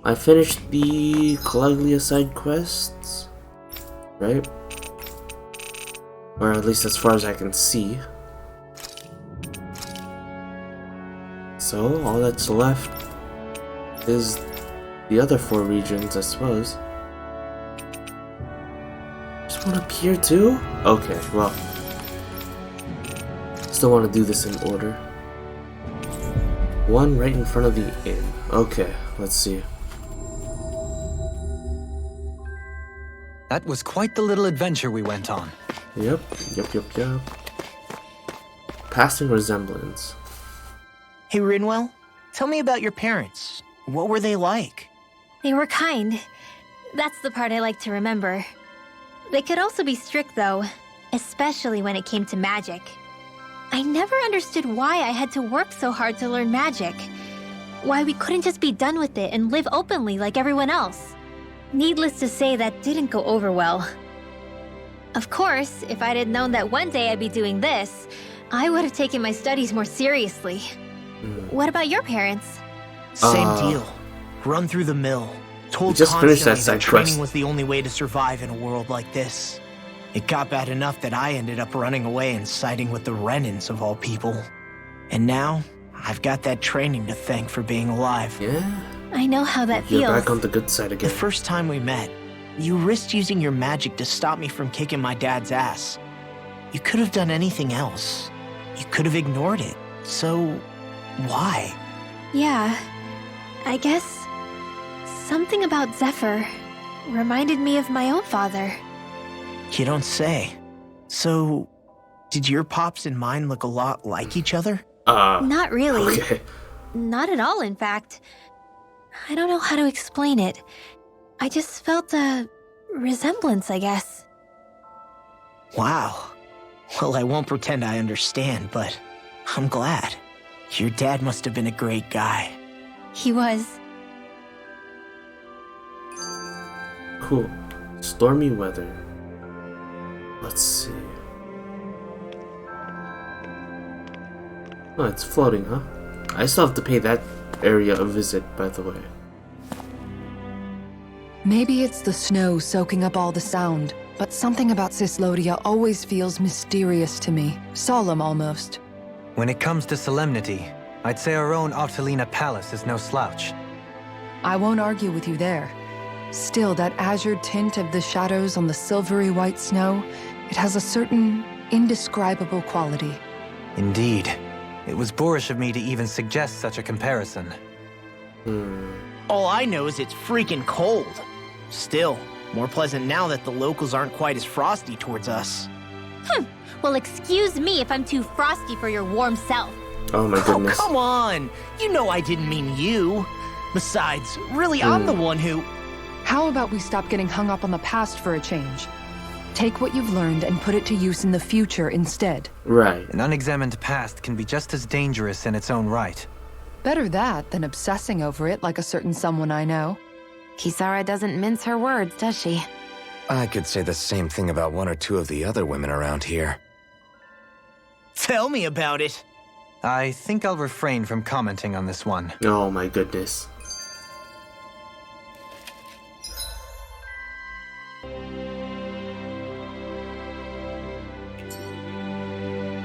I finished the Cyslodia side quests, right? Or at least as far as I can see. So all that's left is the other 4 regions, I suppose. Just one up here too? Okay, well. Still want to do this in order. One right in front of the inn. Okay, let's see. That was quite the little adventure we went on. Yep. Passing resemblance. Hey, Rinwell, tell me about your parents. What were they like? They were kind. That's the part I like to remember. They could also be strict, though, especially when it came to magic. I never understood why I had to work so hard to learn magic. Why we couldn't just be done with it and live openly like everyone else. Needless to say, that didn't go over well. Of course, if I'd had known that one day I'd be doing this, I would have taken my studies more seriously. What about your parents? Same deal. Run through the mill. Told just finished that constantly side training quest. was the only way to survive in a world like this. It got bad enough that I ended up running away and siding with the Renans of all people. And now, I've got that training to thank for being alive. Yeah. I know how that You're feels. back on the good side The again. first time we met, you risked using your magic to stop me from kicking my dad's ass. You could have done anything else. You could have ignored it. So, why? Yeah, I guess something about Zephyr reminded me of my own father. You don't say. So, did your pops and mine look a lot like each other? Not really. Okay. Not at all, in fact. I don't know how to explain it. I just felt a resemblance, I guess. Wow. Well, I won't pretend I understand, but I'm glad. Your dad must have been a great guy. He was. Cool. Stormy weather. Let's see. Oh, it's floating, huh? I still have to pay that area a visit, by the way. Maybe it's the snow soaking up all the sound, but something about Cyslodia always feels mysterious to me. Solemn, almost. When it comes to solemnity, I'd say our own Octalina Palace is no slouch. I won't argue with you there. Still, that azure tint of the shadows on the silvery white snow, it has a certain indescribable quality. Indeed. It was boorish of me to even suggest such a comparison. All I know is it's freaking cold. Still, more pleasant now that the locals aren't quite as frosty towards us. Well, excuse me if I'm too frosty for your warm self. Oh my goodness. Oh, come on! You know I didn't mean you. Besides, really, I'm the one who... How about we stop getting hung up on the past for a change? Take what you've learned and put it to use in the future instead. Right. An unexamined past can be just as dangerous in its own right. Better that than obsessing over it like a certain someone I know. Kisara doesn't mince her words, does she? I could say the same thing about one or two of the other women around here. Tell me about it. I think I'll refrain from commenting on this one. Oh my goodness.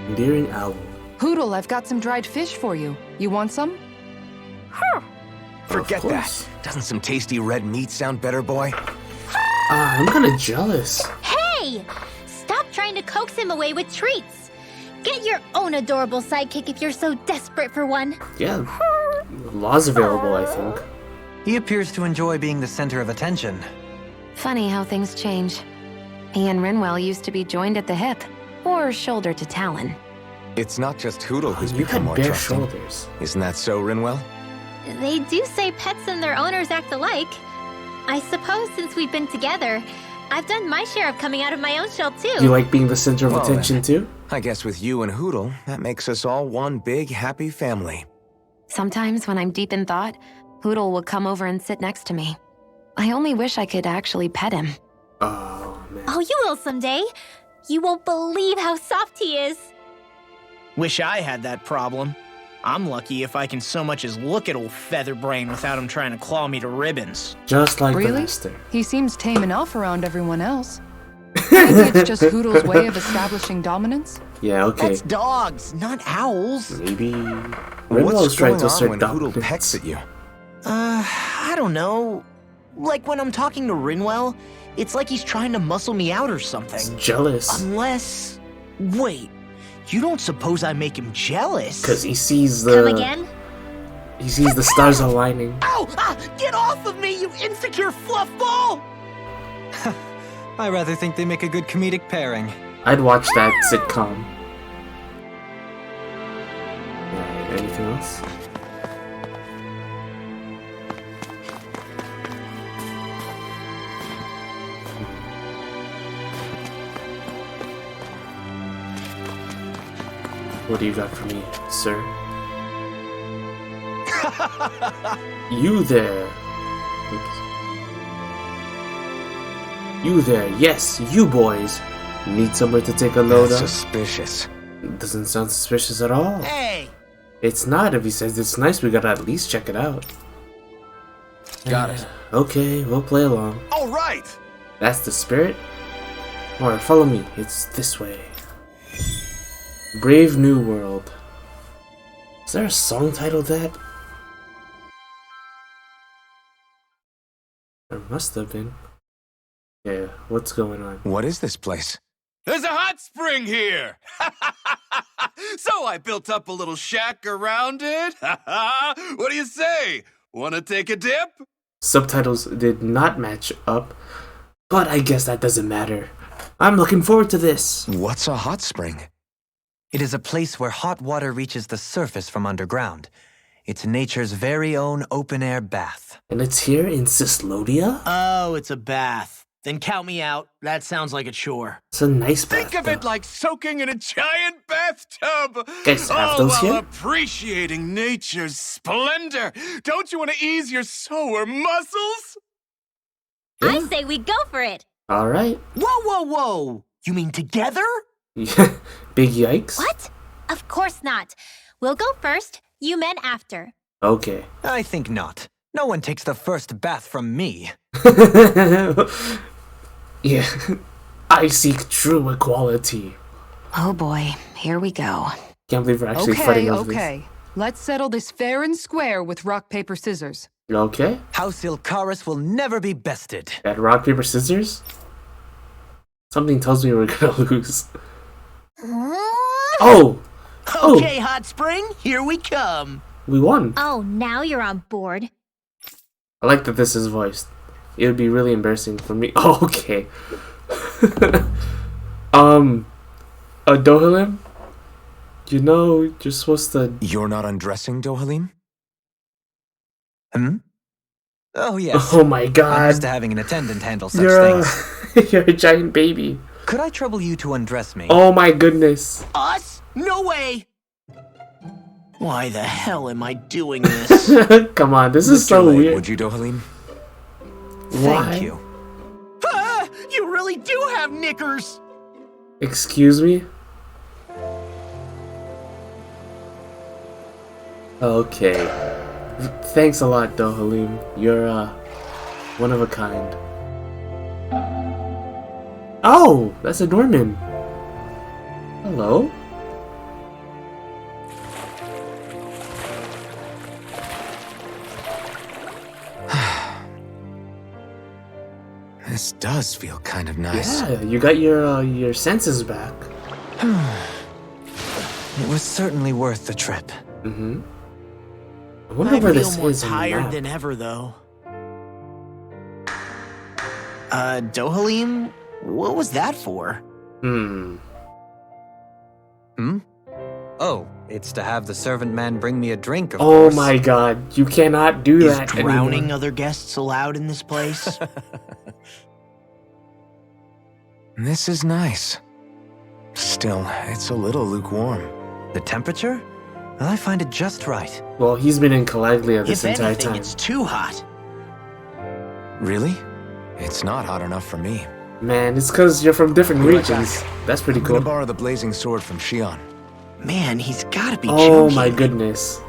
Endearing owl. Hoodle, I've got some dried fish for you. You want some? Forget Of that. course. Doesn't some tasty red meat sound better, boy? I'm kinda jealous. Hey! Stop trying to coax him away with treats. Get your own adorable sidekick if you're so desperate for one. Yeah. Laws available, I think. He appears to enjoy being the center of attention. Funny how things change. He and Rinwell used to be joined at the hip, or shoulder to talon. It's not just Hoodle who's You become had more bare trusting. shoulders. Isn't that so, Rinwell? They do say pets and their owners act alike. I suppose since we've been together, I've done my share of coming out of my own shell too. You like being the center of Well, attention then. too? I guess with you and Hoodle, that makes us all one big happy family. Sometimes when I'm deep in thought, Hoodle will come over and sit next to me. I only wish I could actually pet him. Oh man. Oh, you will someday. You won't believe how soft he is. Wish I had that problem. I'm lucky if I can so much as look at old Featherbrain without him trying to claw me to ribbons. Just like the Really? master. He seems tame enough around everyone else. Maybe it's just Hoodle's way of establishing dominance? Yeah, okay. That's dogs, not owls. Maybe What's Rinwell's trying going to on assert when dominance. Hoodle pecks at you? I don't know. Like when I'm talking to Rinwell, it's like he's trying to muscle me out or something. He's jealous. Unless... Wait, you don't suppose I make him jealous? Because he sees Come the... again? He sees the stars aligning. Ow! Ah, get off of me, you insecure fluff ball! I rather think they make a good comedic pairing. I'd watch that sitcom. Right, anything else? What do you got for me, sir? You there. Oops. You there, yes, you boys. Need somewhere to take a load That's up? suspicious. Doesn't sound suspicious at all. Hey! It's not. If he says it's nice, we gotta at least check it out. Got it. Okay, we'll play along. All right. That's the spirit? Alright, follow me. It's this way. Brave New World. Is there a song titled that? There must have been. Yeah, what's going on? What is this place? There's a hot spring here! So I built up a little shack around it. What do you say? Wanna take a dip? Subtitles did not match up, but I guess that doesn't matter. I'm looking forward to this. What's a hot spring? It is a place where hot water reaches the surface from underground. It's nature's very own open-air bath. And it's here in Cyslodia? Oh, it's a bath. Then count me out. That sounds like a chore. It's a nice bath. Think of it though. like soaking in a giant bathtub. Guys have All those while here? appreciating nature's splendor. Don't you want to ease your sore muscles? I say we go for it. Alright. Whoa, whoa, whoa! You mean together? Yeah. Big yikes. What? Of course not. We'll go first, you men after. Okay. I think not. No one takes the first bath from me. Yeah. I seek true equality. Oh boy, here we go. Can't believe we're actually Okay, fighting over okay. Let's settle this fair and square with rock, paper, scissors. this. Okay. House Ilkaris will never be bested. At rock, paper, scissors? Something tells me we're gonna lose. Oh! Oh! Okay, hot spring, here we come. We won. Oh, now you're on board. I like that this is voiced. It would be really embarrassing for me. Oh, okay. Dohalim? You know, you're supposed to... You're not undressing, Dohalim? Hmm? Oh, yes. Oh my I'm god. used to having an attendant handle such You're things. you're a giant baby. Could I trouble you to undress me? Oh my goodness. Us? No way! Why the hell am I doing this? Come on, this is so Late, weird. Would you, Dohalim? Why? Thank you. Ah, you really do have knickers! Excuse me? Okay. Thanks a lot, Dohalim. You're, one of a kind. Oh! That's a Norman. Hello? This does feel kind of nice. Yeah, you got your senses back. It was certainly worth the trip. Mm-hmm. I wonder I where feel this more is on the tired map. than ever, though. Dohalim? What was that for? Hmm? Oh, it's to have the servant man bring me a drink, of Oh course. my god, you cannot do Is that drowning anymore. other guests allowed in this place? This is nice. Still, it's a little lukewarm. The temperature? Well, I find it just right. Well, he's been in Calaglia this If entire anything, time. it's too hot. Really? It's not hot enough for me. Man, it's because you're from different Be right regions. That's pretty I'm cool. gonna borrow the blazing sword from Shion. Man, he's gotta be Oh joking. my goodness.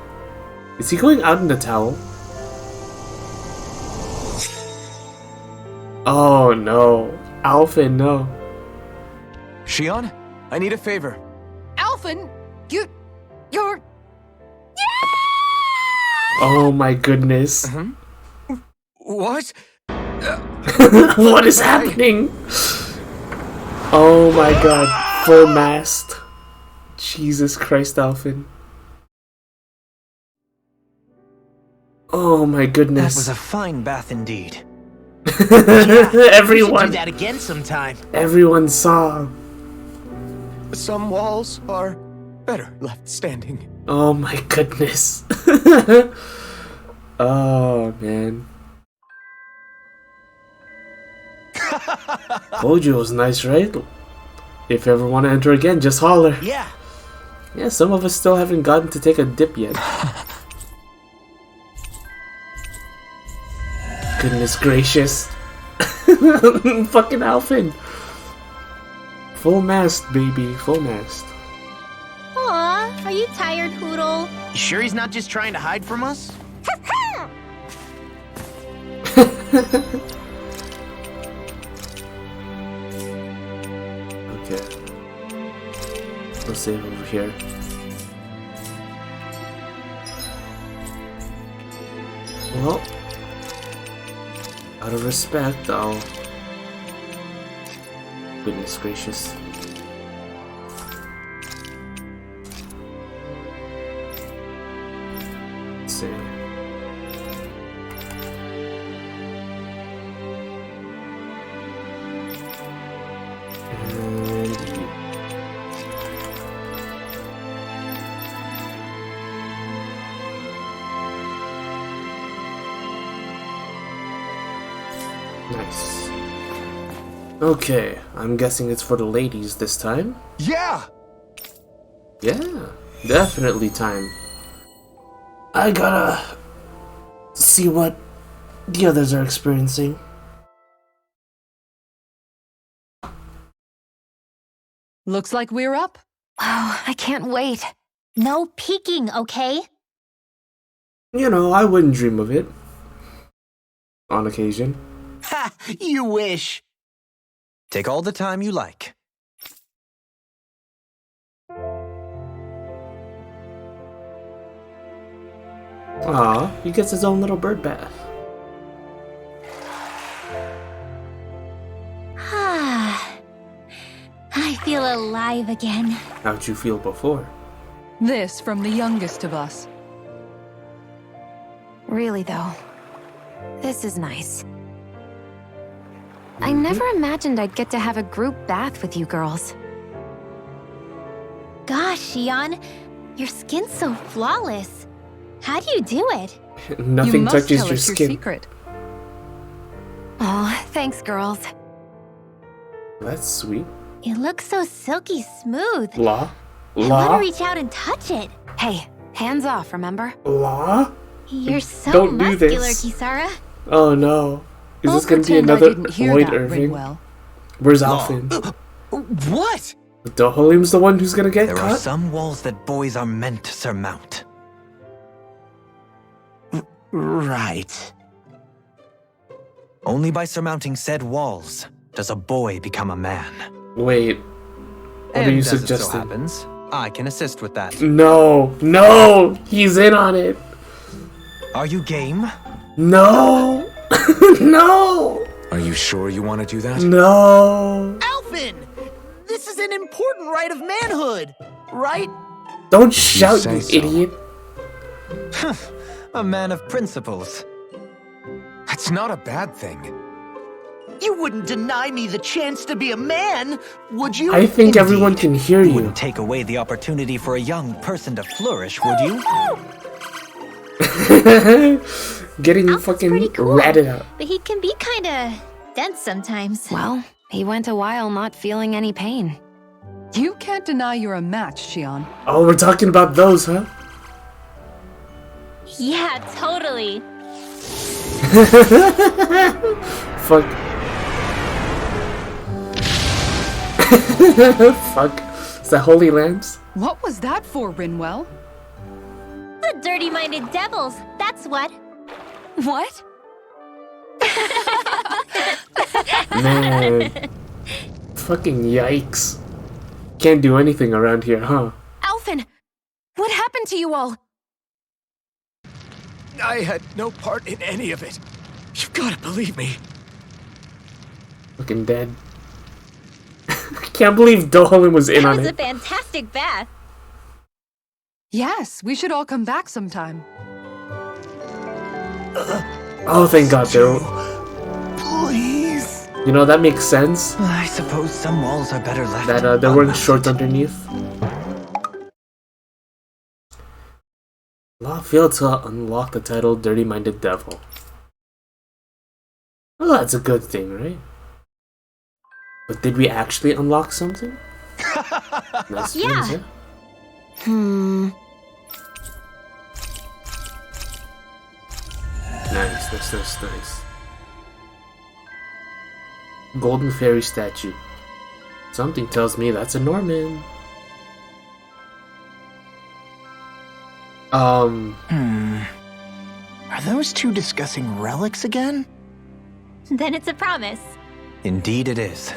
Is he going out in the towel? Oh no. Alphen, no. Shion, I need a favor. Alphen, you're... Oh my goodness. What? What is happening? Oh my god. Full mast. Jesus Christ, Alphen. That Oh my was a goodness. fine bath indeed. We should Everyone. do that again sometime. Everyone saw. Some walls are better left standing. Oh my goodness. Oh man. Told you it was nice, right? If you ever want to enter again, just holler. Yeah. Yeah, some of us still haven't gotten to take a dip yet. Goodness gracious. Fucking Alphen. Full mast, baby. Full mast. Aw, are you tired, Hoodle? You sure he's not just trying to hide from us? Okay. Let's save over here. Well, out of respect, I'll... Goodness gracious. Let's see. And... Nice. Okay, I'm guessing it's for the ladies this time. Yeah! Yeah, definitely time. I gotta see what the others are experiencing. Looks like we're up. Oh, I can't wait. No peeking, okay? You know, I wouldn't dream of it. On occasion. Ha! You wish. Take all the time you like. Aw, he gets his own little bird bath. Ah, I feel alive again. How'd you feel before? This from the youngest of us. Really, though. This is nice. I never imagined I'd get to have a group bath with you girls. Gosh, Shion, your skin's so flawless. How do you do it? You Nothing must touches tell your us your skin. secret. Oh, thanks, girls. That's sweet. It looks so silky smooth. La? I want La? to reach out and touch it. Hey, hands off, remember? La? You're so Don't do muscular, this. Kisara. Oh no. Is I'll this gonna be pretend I another didn't hear Lloyd that Irving? ring well. Where's Alphen? What? Dohalim's the one who's gonna get There are caught? some walls that boys are meant to surmount. Right. Only by surmounting said walls does a boy become a man. Wait. What are And you as it so suggesting? happens, I can assist with that. No! No! He's in on it! Are you game? No! No! Are you sure you want to do that? No! Alphen! This is an important rite of manhood, right? Don't shout, say you so. idiot! A man of principles. That's not a bad thing. You wouldn't deny me the chance to be a man, would you? I think everyone can hear You you. wouldn't take away the opportunity for a young person to flourish, would you? Getting Alphen's fucking pretty cool, ratted out. but he can be kinda dense sometimes. Well, he went a while not feeling any pain. You can't deny you're a match, Shion. Oh, we're talking about those, huh? Yeah, totally. Fuck. Fuck. Is that Holy Lambs? What was that for, Rinwell? The dirty-minded devils, that's what. What? Man. Fucking yikes. Can't do anything around here, huh? Alphen! What happened to you all? I had no part in any of it. You've got to believe me. Fucking dead. I can't believe Dolan was in That on was a it. fantastic bath. Yes, we should all come back sometime. Oh, thank God, though. Please. You know, that makes sense. I suppose some walls are better left. That they're wearing shorts underneath. Law failed to unlock the title Dirty Minded Devil. Well, that's a good thing, right? But did we actually unlock something? Nice Yeah. things, Nice. Golden Fairy statue. Something tells me that's a Norman. Are those two discussing relics again? Then it's a promise. Indeed it is.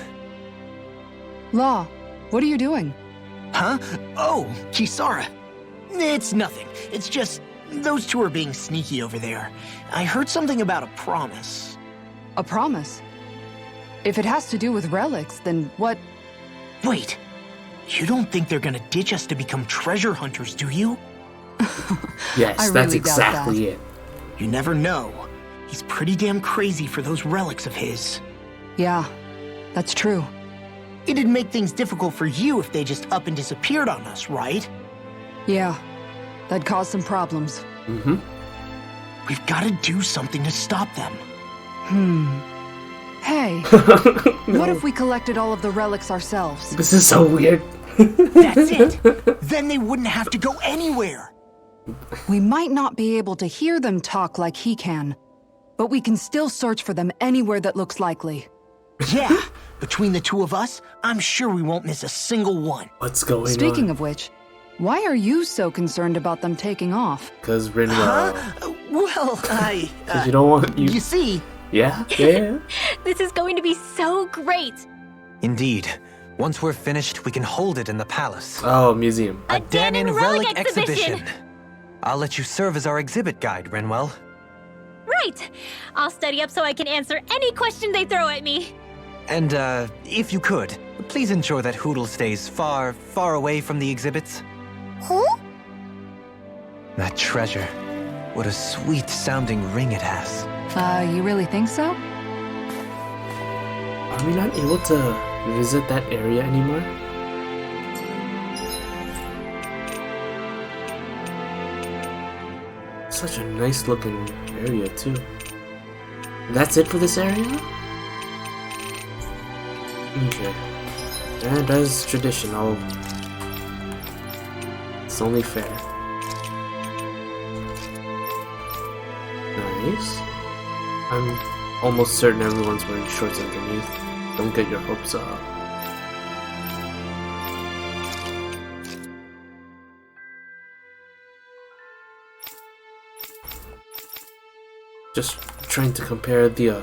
Law, what are you doing? Huh? Oh, Kisara. It's nothing. It's just those two are being sneaky over there. I heard something about a promise. A promise? If it has to do with relics, then what? Wait. You don't think they're gonna ditch us to become treasure hunters, do you? Yes, I that's really doubt exactly it. You never know. He's pretty damn crazy for those relics of his. Yeah, that's true. It'd make things difficult for you if they just up and disappeared on us, right? Yeah, that'd cause some problems. Mm-hmm. We've got to do something to stop them. Hey, what if we collected all of the relics ourselves? This is so weird. That's it. Then they wouldn't have to go anywhere. We might not be able to hear them talk like he can, but we can still search for them anywhere that looks likely. Yeah, between the two of us, I'm sure we won't miss a single one. What's going on? Speaking of which, why are you so concerned about them taking off? Because Rinwell. Well, I... Because you don't want you. You see... Yeah. This is going to be so great. Indeed. Once we're finished, we can hold it in the palace. Oh, museum. A Danon relic exhibition. I'll let you serve as our exhibit guide, Rinwell. Right. I'll study up so I can answer any question they throw at me. And, if you could, please ensure that Hootle stays far, far away from the exhibits. Who? That treasure. What a sweet-sounding ring it has. You really think so? Are we not able to visit that area anymore? Such a nice looking area too. That's it for this area? Okay. And as tradition, it's only fair. Nice. I'm almost certain everyone's wearing shorts underneath. Don't get your hopes up. Just trying to compare the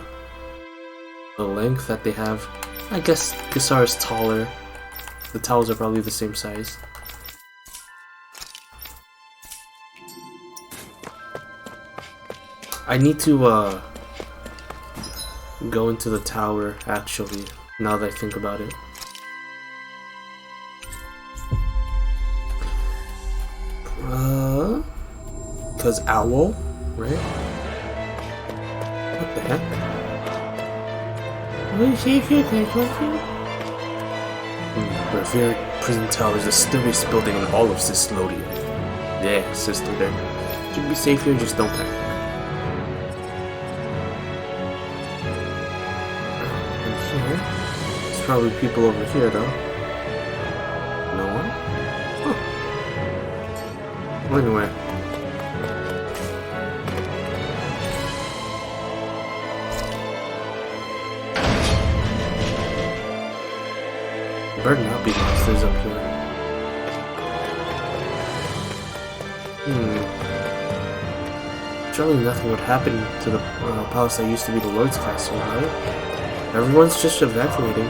length that they have. I guess Kisara's taller. The towels are probably the same size. I need to go into the tower actually, now that I think about it. Cause owl, right? What the heck? Revered prison tower is the sturdiest building in all of Cyslodia. Yeah, Cyslodia. Should be safe here, just don't panic. And here, there's probably people over here though. No one? Huh. Well, anyway. Better not be monsters up here. Surely nothing would happen to the palace that used to be the Lord's castle, right? Everyone's just evacuating.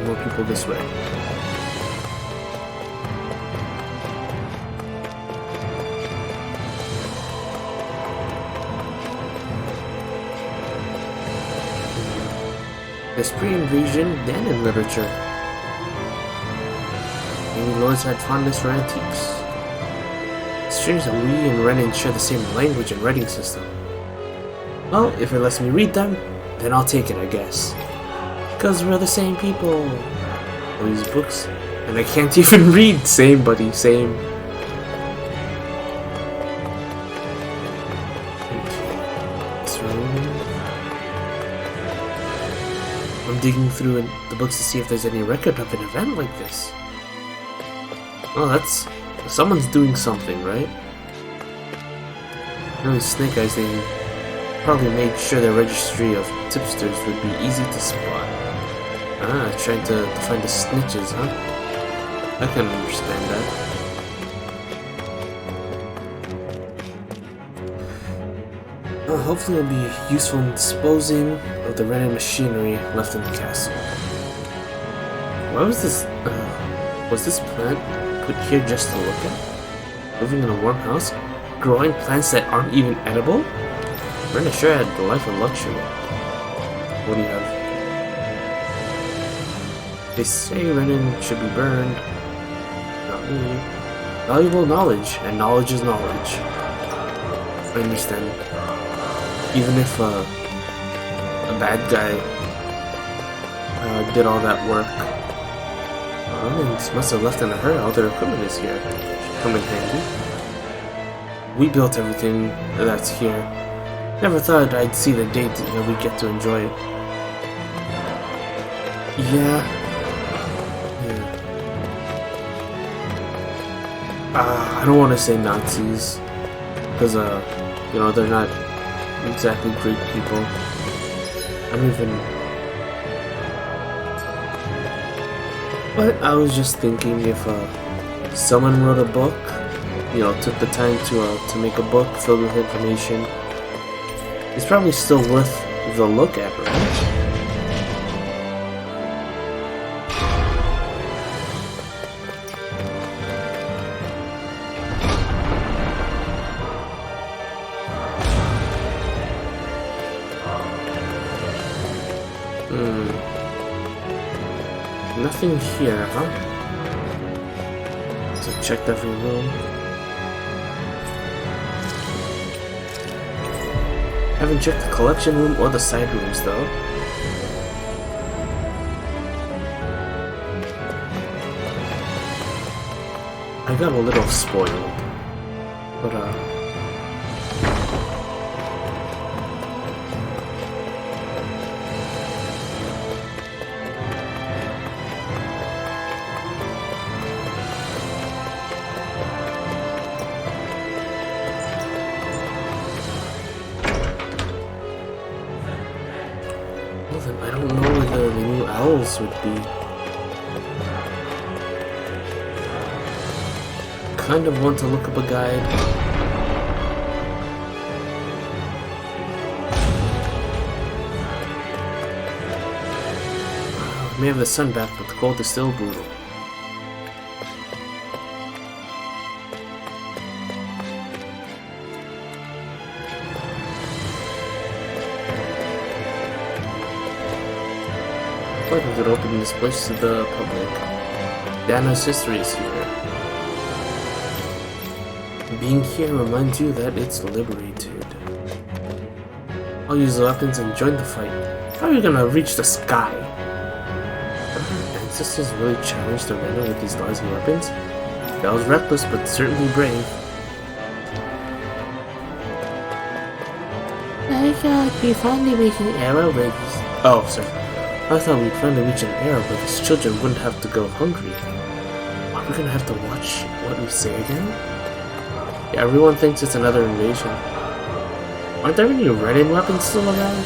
More people this way. There's pre-invasion Danon literature. Maybe lords had fondness for antiques. It's strange that we and Renan share the same language and writing system. Well, if it lets me read them, then I'll take it, I guess. Because we're the same people. All these books, and I can't even read. Same, buddy, same. I'm digging through the books to see if there's any record of an event like this. Oh, that's... someone's doing something, right? Really, Snake Eyes, they probably made sure their registry of tipsters would be easy to spot. Ah, trying to find the snitches, huh? I can understand that. Well, hopefully it'll be useful in disposing of the rented machinery left in the castle. Why was this plant put here just to look at? Living in a warm house? Growing plants that aren't even edible? Brenda sure had the life of luxury. What do you have? They say Renan should be burned. Not me. Valuable knowledge, and knowledge is knowledge. I understand. Even if a bad guy did all that work, Romans must have left in a hurry. All their equipment is here. Should come in handy. We built everything that's here. Never thought I'd see the day that we get to enjoy it. Yeah. I don't want to say Nazis, because you know, they're not exactly great people. I don't even. But I was just thinking, if someone wrote a book, you know, took the time to make a book filled with information, it's probably still worth the look at, right? Nothing here, huh? So checked every room. Haven't checked the collection room or the side rooms though. I got a little spoiled. But I don't know where the new owls would be. Kind of want to look up a guide. We may have the sun back, but the cold is still brutal. We could open this place to the public. Dana's history is here. Being here reminds you that it's liberated. I'll use the weapons and join the fight. How are you gonna reach the sky? Have our ancestors really challenged the Renner with these lousy weapons? That was reckless, but certainly brave. I thought we finally reached an era where these... Oh, sorry. I thought we'd finally reach an era where these children wouldn't have to go hungry. we gonna have to watch what we say again? Yeah, everyone thinks it's another invasion. Aren't there any Renin weapons still around?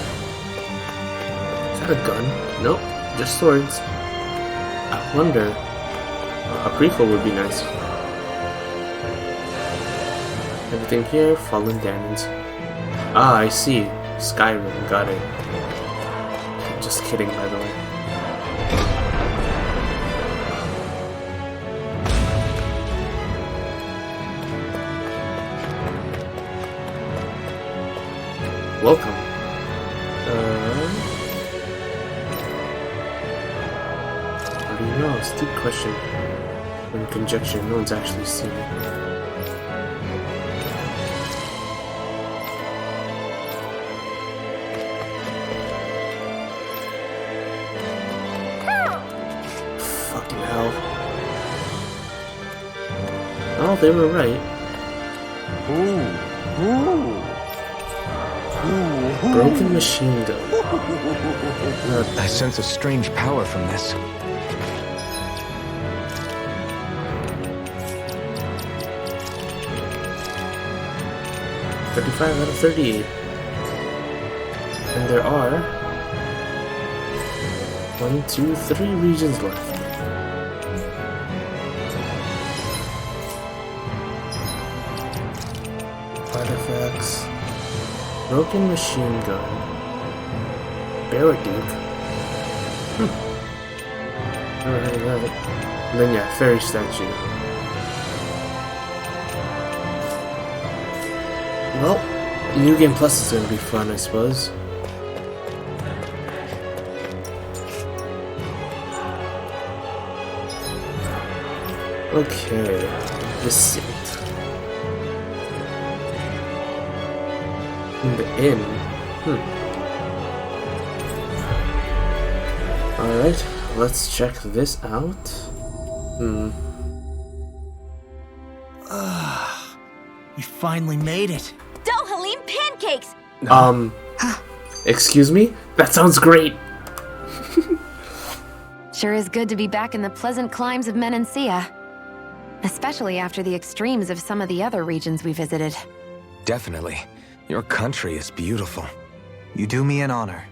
Is that a gun? Nope, just swords. I wonder. A prequel would be nice. Everything here, fallen damage. Ah, I see. Skyrim, got it. Just kidding, by the way. Welcome. How do you know? Stupid question. When conjecture, no one's actually seen it. Fucking hell. Oh, they were right. Broken machine gun. I sense a strange power from this. $35 out of 38. And there are 1, 2, 3 regions left. Artifacts. Broken machine gun. Barraduke. Never heard of that. And then yeah, fairy statue. Well, New Game Plus is gonna be fun, I suppose. Okay, the seat. In the inn. Alright, let's check this out. We finally made it. Dohalim pancakes! Excuse me? That sounds great! Sure is good to be back in the pleasant climes of Menancia. Especially after the extremes of some of the other regions we visited. Definitely. Your country is beautiful. You do me an honor.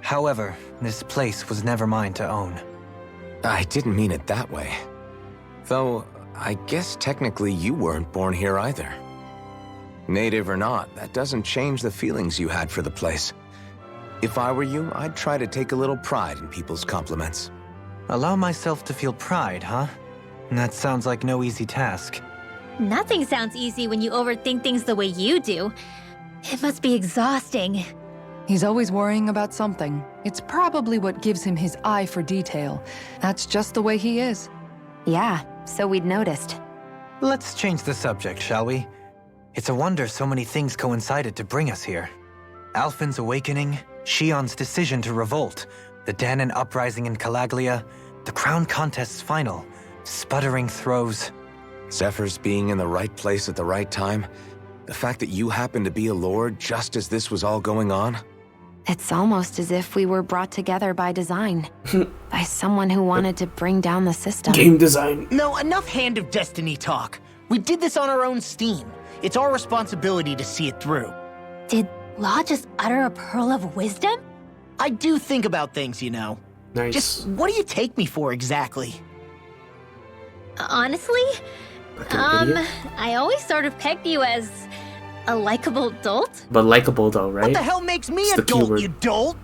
However, this place was never mine to own. I didn't mean it that way. Though, I guess technically you weren't born here either. Native or not, that doesn't change the feelings you had for the place. If I were you, I'd try to take a little pride in people's compliments. Allow myself to feel pride, huh? That sounds like no easy task. Nothing sounds easy when you overthink things the way you do. It must be exhausting. He's always worrying about something. It's probably what gives him his eye for detail. That's just the way he is. Yeah, so we'd noticed. Let's change the subject, shall we? It's a wonder so many things coincided to bring us here. Alphen's awakening, Shion's decision to revolt, the Danon uprising in Calaglia, the crown contest's final, sputtering throws. Zephyr's being in the right place at the right time. The fact that you happened to be a lord just as this was all going on. It's almost as if we were brought together by design. By someone who wanted to bring down the system. Game design. No, enough Hand of Destiny talk. We did this on our own steam. It's our responsibility to see it through. Did Law just utter a pearl of wisdom? I do think about things, you know. Nice. Just what do you take me for exactly? Honestly, Like an idiot? I always sort of pegged you as a likable dolt. But likable though, right? What the hell makes me It's a the dolt, keyword. you dolt?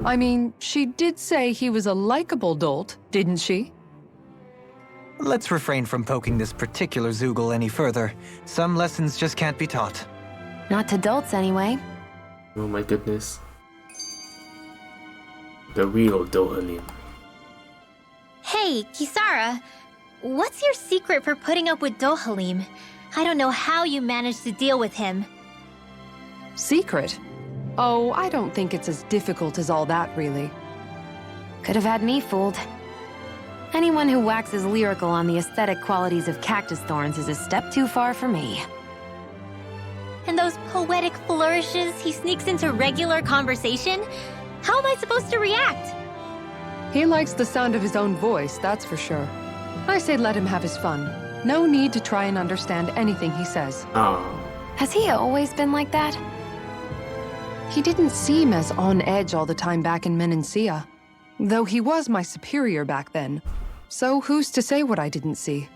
I mean, she did say he was a likable dolt, didn't she? Let's refrain from poking this particular Zoogle any further. Some lessons just can't be taught. Not to dolts, anyway. Oh my goodness. The real Dohalim. Hey, Kisara, what's your secret for putting up with Dohalim? I don't know how you managed to deal with him. Secret? Oh, I don't think it's as difficult as all that, really. Could have had me fooled. Anyone who waxes lyrical on the aesthetic qualities of cactus thorns is a step too far for me. And those poetic flourishes he sneaks into regular conversation? How am I supposed to react? He likes the sound of his own voice, that's for sure. I say let him have his fun. No need to try and understand anything he says. Oh. Has he always been like that? He didn't seem as on edge all the time back in Menancia. Though he was my superior back then. So who's to say what I didn't see?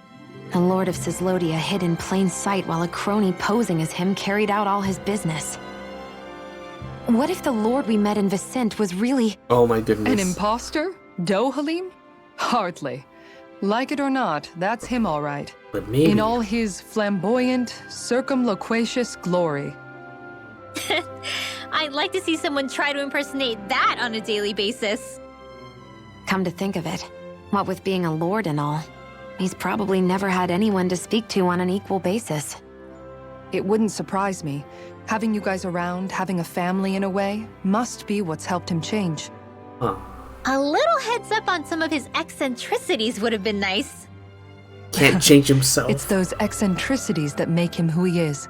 The Lord of Cyslodia hid in plain sight while a crony posing as him carried out all his business. What if the Lord we met in Vicente was really... Oh my goodness. An imposter? Dohalim? Hardly. Like it or not, that's him all right. But maybe. In all his flamboyant, circumloquacious glory. I'd like to see someone try to impersonate that on a daily basis. Come to think of it, what with being a lord and all, he's probably never had anyone to speak to on an equal basis. It wouldn't surprise me. Having you guys around, having a family in a way, must be what's helped him change. Huh. A little heads up on some of his eccentricities would have been nice. Can't change himself. It's those eccentricities that make him who he is.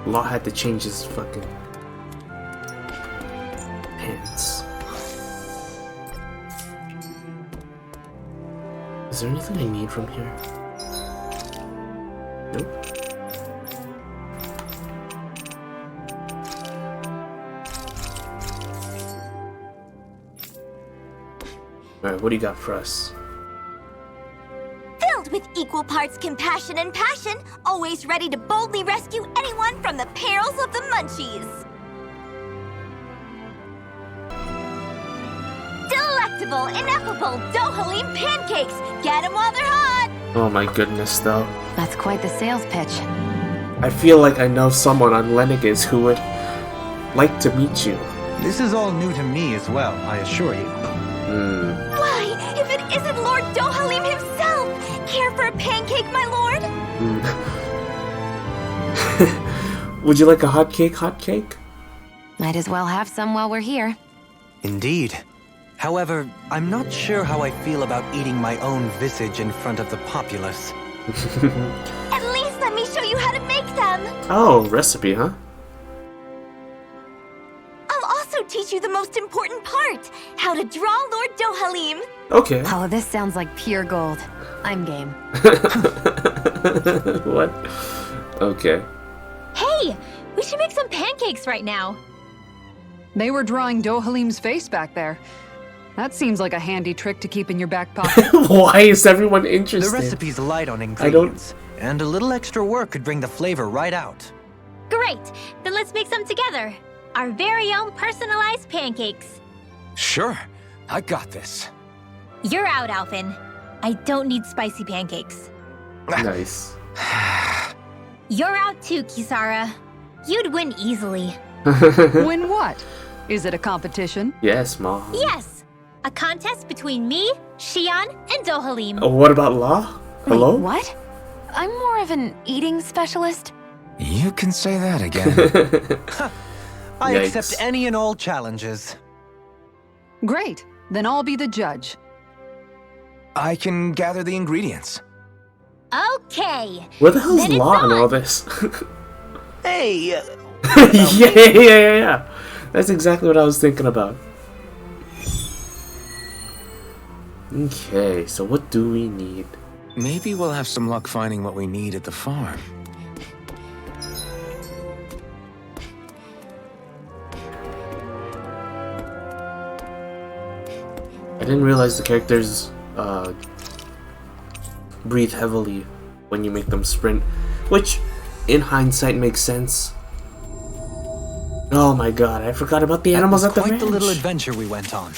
Law had to change his fucking pants. Is there anything I need from here? Nope. Alright, what do you got for us? Filled with equal parts compassion and passion, always ready to boldly rescue anyone from the perils of the munchies. Delectable, ineffable Dohalim pancakes! Get 'em while they're hot! Oh my goodness, though. That's quite the sales pitch. I feel like I know someone on Lenegis who would like to meet you. This is all new to me as well, I assure you. Why, if it isn't Lord Dohalim himself! Care for a pancake, my lord? Would you like a hot cake, hot cake? Might as well have some while we're here. Indeed. However, I'm not sure how I feel about eating my own visage in front of the populace. At least let me show you how to make them! Oh, recipe, huh? I'll also teach you the most important part, how to draw Lord Dohalim. Okay. Oh, this sounds like pure gold. I'm game. What? Okay. Hey, we should make some pancakes right now. They were drawing Dohalim's face back there. That seems like a handy trick to keep in your back pocket. Why is everyone The interested? recipe's light on ingredients, and a little extra work could bring the flavor right out. Great, then let's make some together. Our very own personalized pancakes. Sure, I got this. You're out, Alphin. I don't need spicy pancakes. Nice. You're out too, Kisara. You'd win easily. Win what? Is it a competition? Yes, Mom. Yes, a contest between me, Shion, and Dohalim. Oh, what about Law? Hello? Wait, what? I'm more of an eating specialist. You can say that again. I Yikes. accept any and all challenges. Great. Then I'll be the judge. I can gather the ingredients. Okay. Where the hell's Then it's Law in all on. this? Hey, yeah. That's exactly what I was thinking about. Okay, so what do we need? Maybe we'll have some luck finding what we need at the farm. I didn't realize the characters breathe heavily when you make them sprint, which in hindsight makes sense. Oh my god, I forgot about the animals at the quite ranch. the little adventure we went on.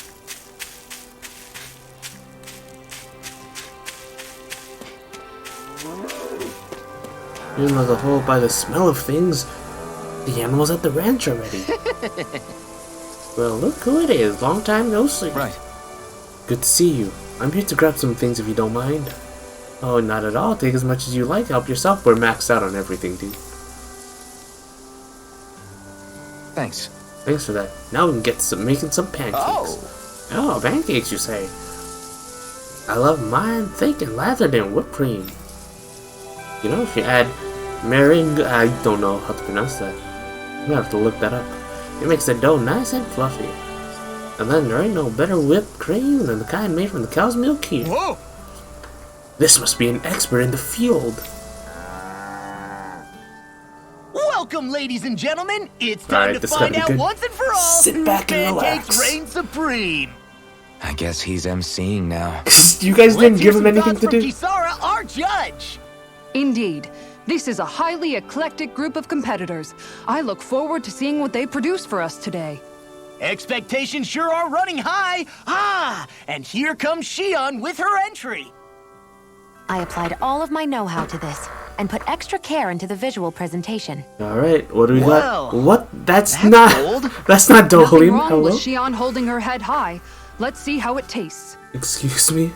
You know the whole by the smell of things, the animals at the ranch already. Well, look who it is. Long time no see. Right. Good to see you. I'm here to grab some things if you don't mind. Oh, not at all. Take as much as you like. Help yourself. We're maxed out on everything, dude. Thanks. Thanks for that. Now we can get some making some pancakes. Oh, pancakes, you say? I love mine thick and lathered in whipped cream. You know, if you add meringue, I don't know how to pronounce that. I'm gonna have to look that up. It makes the dough nice and fluffy. And then there ain't no better whipped cream than the kind made from the cow's milk here. Whoa! This must be an expert in the field. Welcome, ladies and gentlemen. It's time Alright, to this find gotta be out good. once and for all Sit whose back and pancakes relax. reign supreme. I guess he's emceeing now. You guys didn't Let's give hear him some anything thoughts to from do. Kisara, our judge. Indeed. This is a highly eclectic group of competitors. I look forward to seeing what they produce for us today. Expectations sure are running high. And here comes Shion with her entry. I applied all of my know-how to this and put extra care into the visual presentation. Alright, what do we Well, got? What? That's that's not. bold. That's not Nothing Dohalim. wrong Hello? with Shion holding her head high. Let's see how it tastes. Excuse me?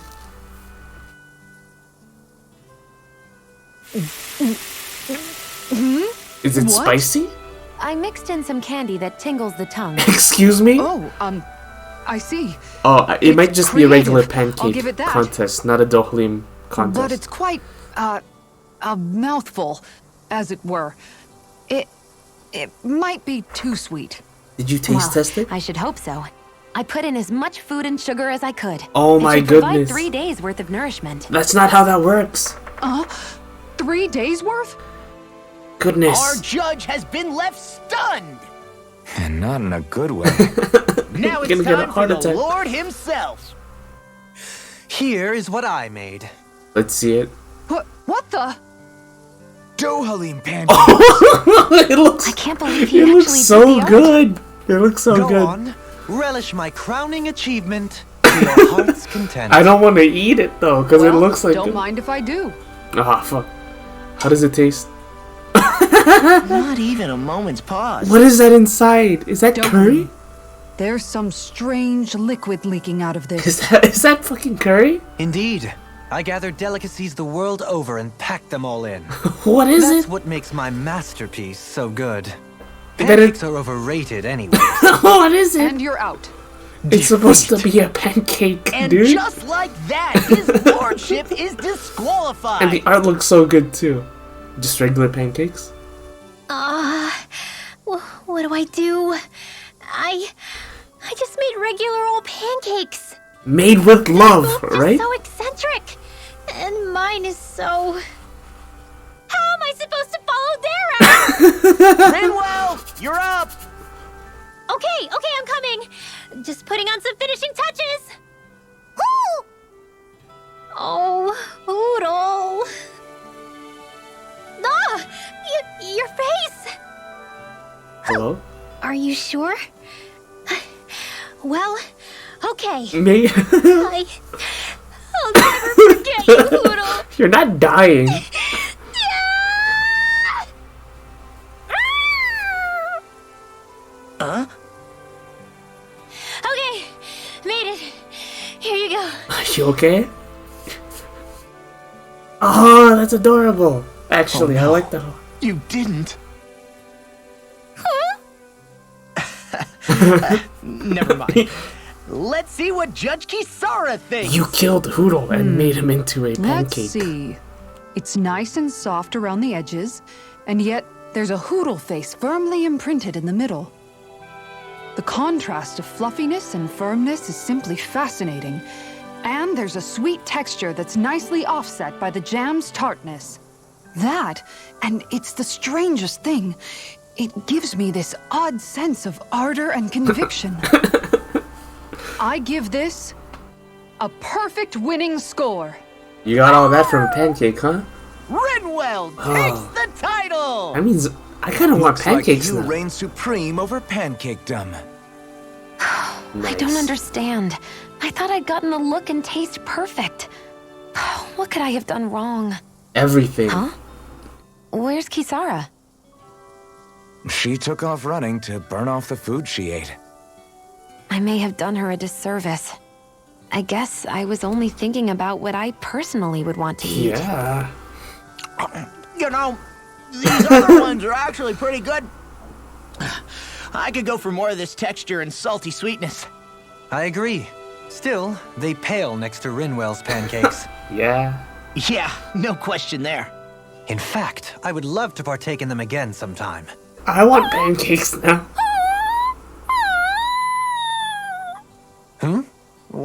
Is it What? spicy? I mixed in some candy that tingles the tongue. Excuse me? Oh, I see. Oh, it It's might just be a regular creative. I'll give pancake it that. contest, not a Dohalim contest. But it's quite, a mouthful, as it were. It might be too sweet. Did you taste Well, test it? I should hope so. I put in as much food and sugar as I could. Oh my it should provide goodness. 3 days worth of nourishment. That's not how that works. 3 days worth? Goodness. Our judge has been left stunned. And not in a good way. Now Gonna it's get a time for heart the attack. Lord himself. Here is what I made. Let's see it. What the? Dohalim pancakes. It looks. I can't believe he It actually looks did so the art. good. It looks so Go good. on, relish my crowning achievement to your heart's content. I don't want to eat it though, because it Well, looks like. don't mind if I do. Ah, fuck. How does it taste? Not even a moment's pause. What is that inside? Is that Don't curry? There's some strange liquid leaking out of this. Is that fucking curry? Indeed. I gathered delicacies the world over and packed them all in. What is That's it? what makes my masterpiece so good. That it- Pancakes are overrated anyway. What is it? And you're out. It's supposed to be a pancake, And dude. just like that, his lordship is disqualified. And the art looks so good too. Just regular pancakes? What do I do? I just made regular old pancakes. Made with love, Both just right? so eccentric. And mine is so... How am I supposed to follow their route? Renwell, you're up. Okay, I'm coming. Just putting on some finishing touches. Woo! Oh, Oodle. Your face. Hello? Are you sure? Well, okay. Me? I'll never forget you, Oodle. You're not dying. Huh? Okay, made it. Here you go. Are you okay? Oh, that's adorable. Actually, I like that one. You didn't. Never mind. Let's see what Judge Kisara thinks. You killed Hoodle and made him into a Let's pancake. see. It's nice and soft around the edges, and yet there's a Hoodle face firmly imprinted in the middle. The contrast of fluffiness and firmness is simply fascinating. And there's a sweet texture that's nicely offset by the jam's tartness. That, and it's the strangest thing, it gives me this odd sense of ardor and conviction. I give this a perfect winning score. You got all that from a pancake, huh? Renwell takes the title. That means I kind of want Looks like pancakes you now. reign supreme over pancakedom. I don't understand. I thought I'd gotten the look and taste perfect. What could I have done wrong? Everything. Huh? Where's Kisara? She took off running to burn off the food she ate. I may have done her a disservice. I guess I was only thinking about what I personally would want to eat. Yeah. You know, these other ones are actually pretty good. I could go for more of this texture and salty sweetness. I agree. Still, they pale next to Rinwell's pancakes. Yeah. Yeah, no question there. In fact, I would love to partake in them again sometime. I want pancakes now.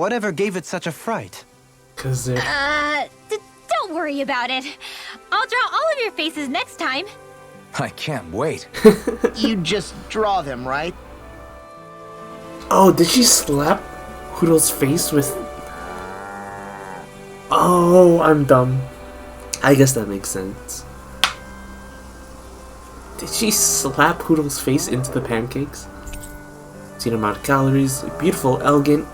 Whatever gave it such a fright? Cause they're... Don't worry about it. I'll draw all of your faces next time. I can't wait. You just draw them, right? Oh, did she slap Hoodle's face with... Oh, I'm dumb. I guess that makes sense. Did she slap Hoodle's face into the pancakes? Seen amount of calories, beautiful, elegant,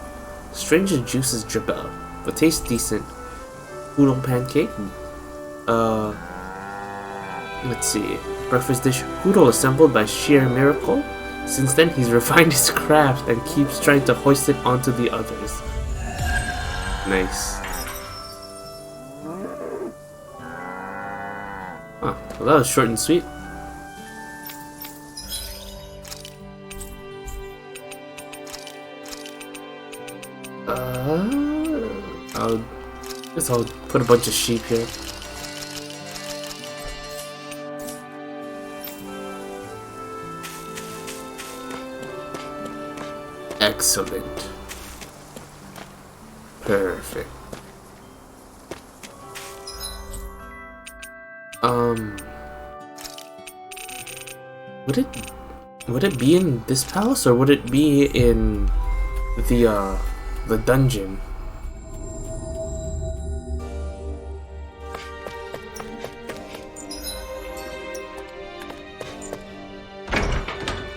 strange juices drip out, but tastes decent. Hoodle pancake. Let's see. Breakfast dish Hoodle assembled by sheer miracle. Since then, he's refined his craft and keeps trying to hoist it onto the others. Nice. Oh, well, that was short and sweet. I'll put a bunch of sheep here. Excellent. Perfect. Would it be in this palace or would it be in the dungeon?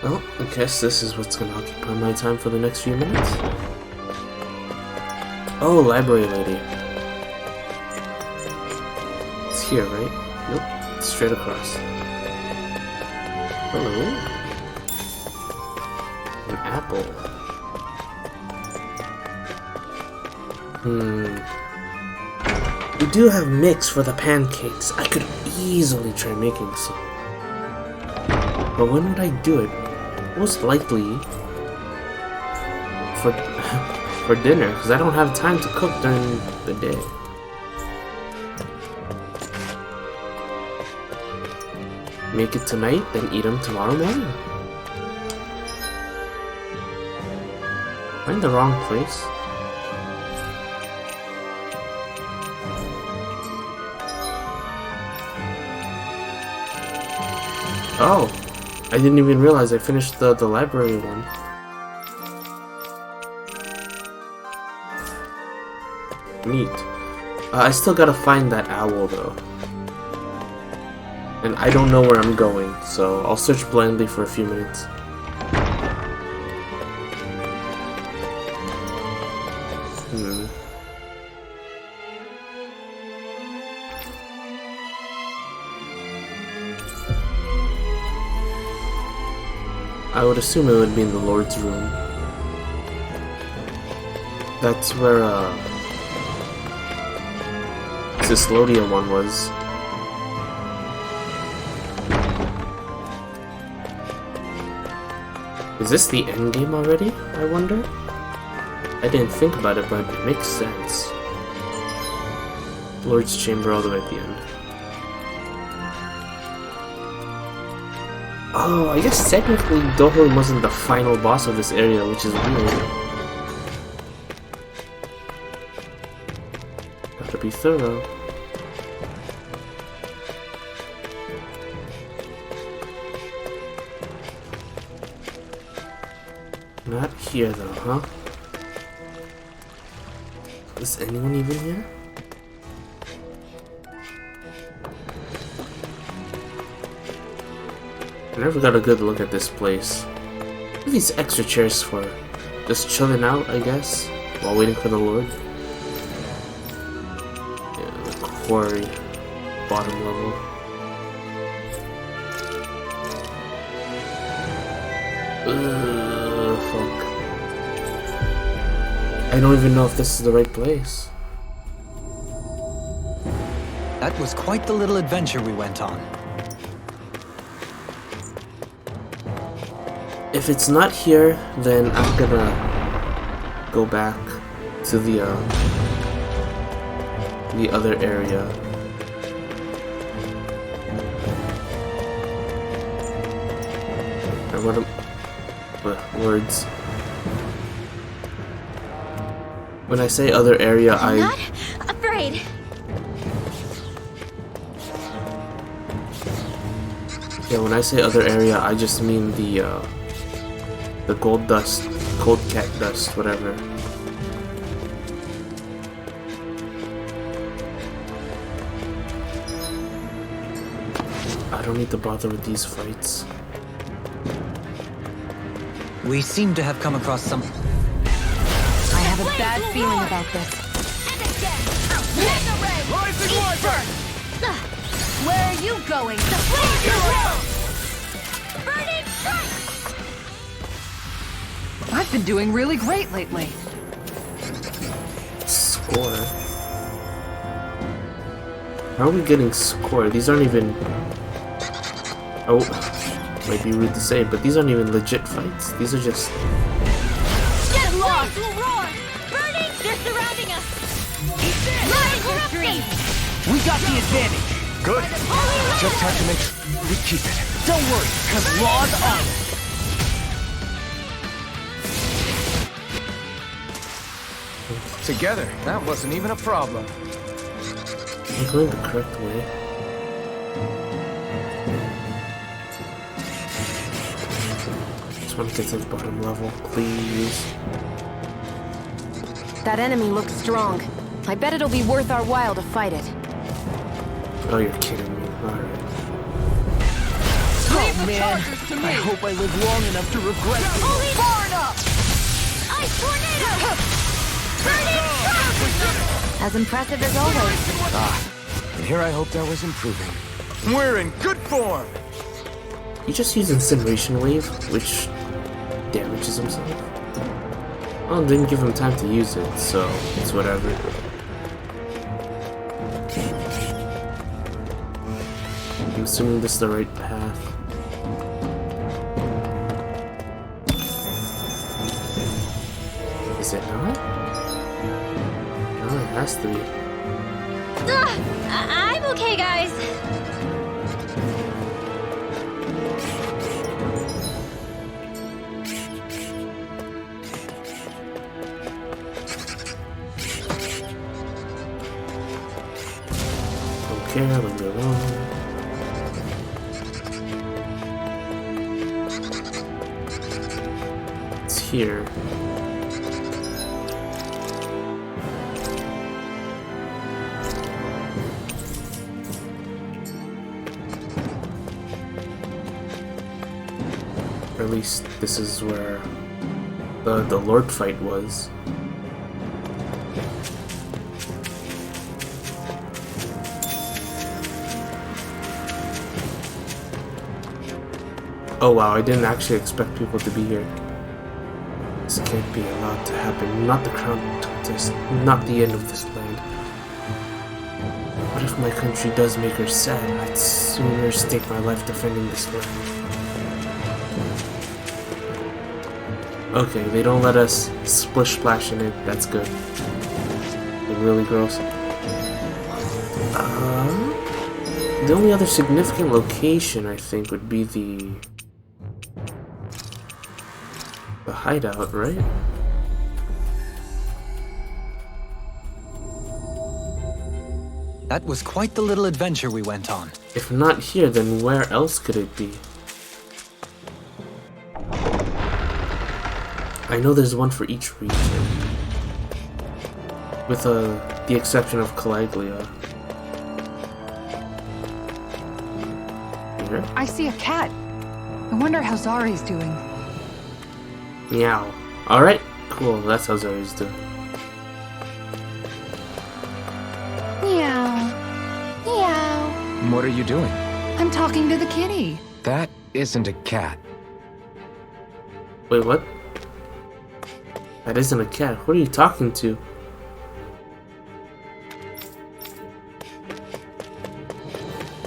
Well, I guess this is what's gonna occupy my time for the next few minutes. Oh, library lady. It's here, right? Nope, it's straight across. Hello. An apple. We do have mix for the pancakes. I could easily try making some. But when would I do it? Most likely for dinner, because I don't have time to cook during the day. Make it tonight, then eat them tomorrow morning. Am I in the wrong place? Oh, I didn't even realize I finished the library one. Neat. I still gotta find that owl though. And I don't know where I'm going, so I'll search blindly for a few minutes. I would assume it would be in the Lord's room. That's where, Cyslodia one was. Is this the end game already, I wonder? I didn't think about it, but it makes sense. Lord's chamber all the way at the end. Oh, I guess technically Dohul wasn't the final boss of this area, which is weird. Have to be thorough. Not here though, huh? Is anyone even here? I never got a good look at this place. What are these extra chairs for? Just chilling out, I guess, while waiting for the Lord? Yeah, the quarry, bottom level. Fuck. I don't even know if this is the right place. That was quite the little adventure we went on. If it's not here, then I'm gonna go back to the other area. And what words? When I say other area, I'm not afraid. Yeah, when I say other area, I just mean the gold dust, cold cat dust, whatever. I don't need to bother with these fights. We seem to have come across some... I have a bad feeling about this. Where are you going? I've been doing really great lately. Score? How are we getting score? These aren't even... Oh, might be rude to say, but these aren't even legit fights. These are just... Get lost! Will roar! Burning! They're surrounding us! We got the advantage. Good. Just have to make sure we keep it. Don't worry, cause Law's on it. Together, that wasn't even a problem. Am I going the correct way? Just want to get to the bottom level, please. That enemy looks strong. I bet it'll be worth our while to fight it. Oh, you're kidding me. Alright. Oh man, I hope I live long enough to regret it. Far enough! Ice tornado! Burning! As impressive as always. And here I hoped I was improving. We're in good form! He just used Incineration Wave, which damages himself. Well, didn't give him time to use it, so it's whatever. I'm assuming this is the right path. Is it not? No, it has to be. I'm okay, guys. Okay, leave me alone. It's here. Or at least this is where the Lord fight was. Oh wow, I didn't actually expect people to be here. This can't be allowed to happen. Not the crown tortoise, not the end of this land. What if my country does make her sad? I'd sooner stake my life defending this land. Okay, they don't let us splish splash in it. That's good. Like really gross. The only other significant location I think would be the hideout, right? That was quite the little adventure we went on. If not here, then where else could it be? I know there's one for each region. With the exception of Calaglia. Here? I see a cat. I wonder how Zari's doing. Meow. Alright, cool. That's how Zari's doing. Meow. Meow. What are you doing? I'm talking to the kitty. That isn't a cat. Wait, what? That isn't a cat. What are you talking to?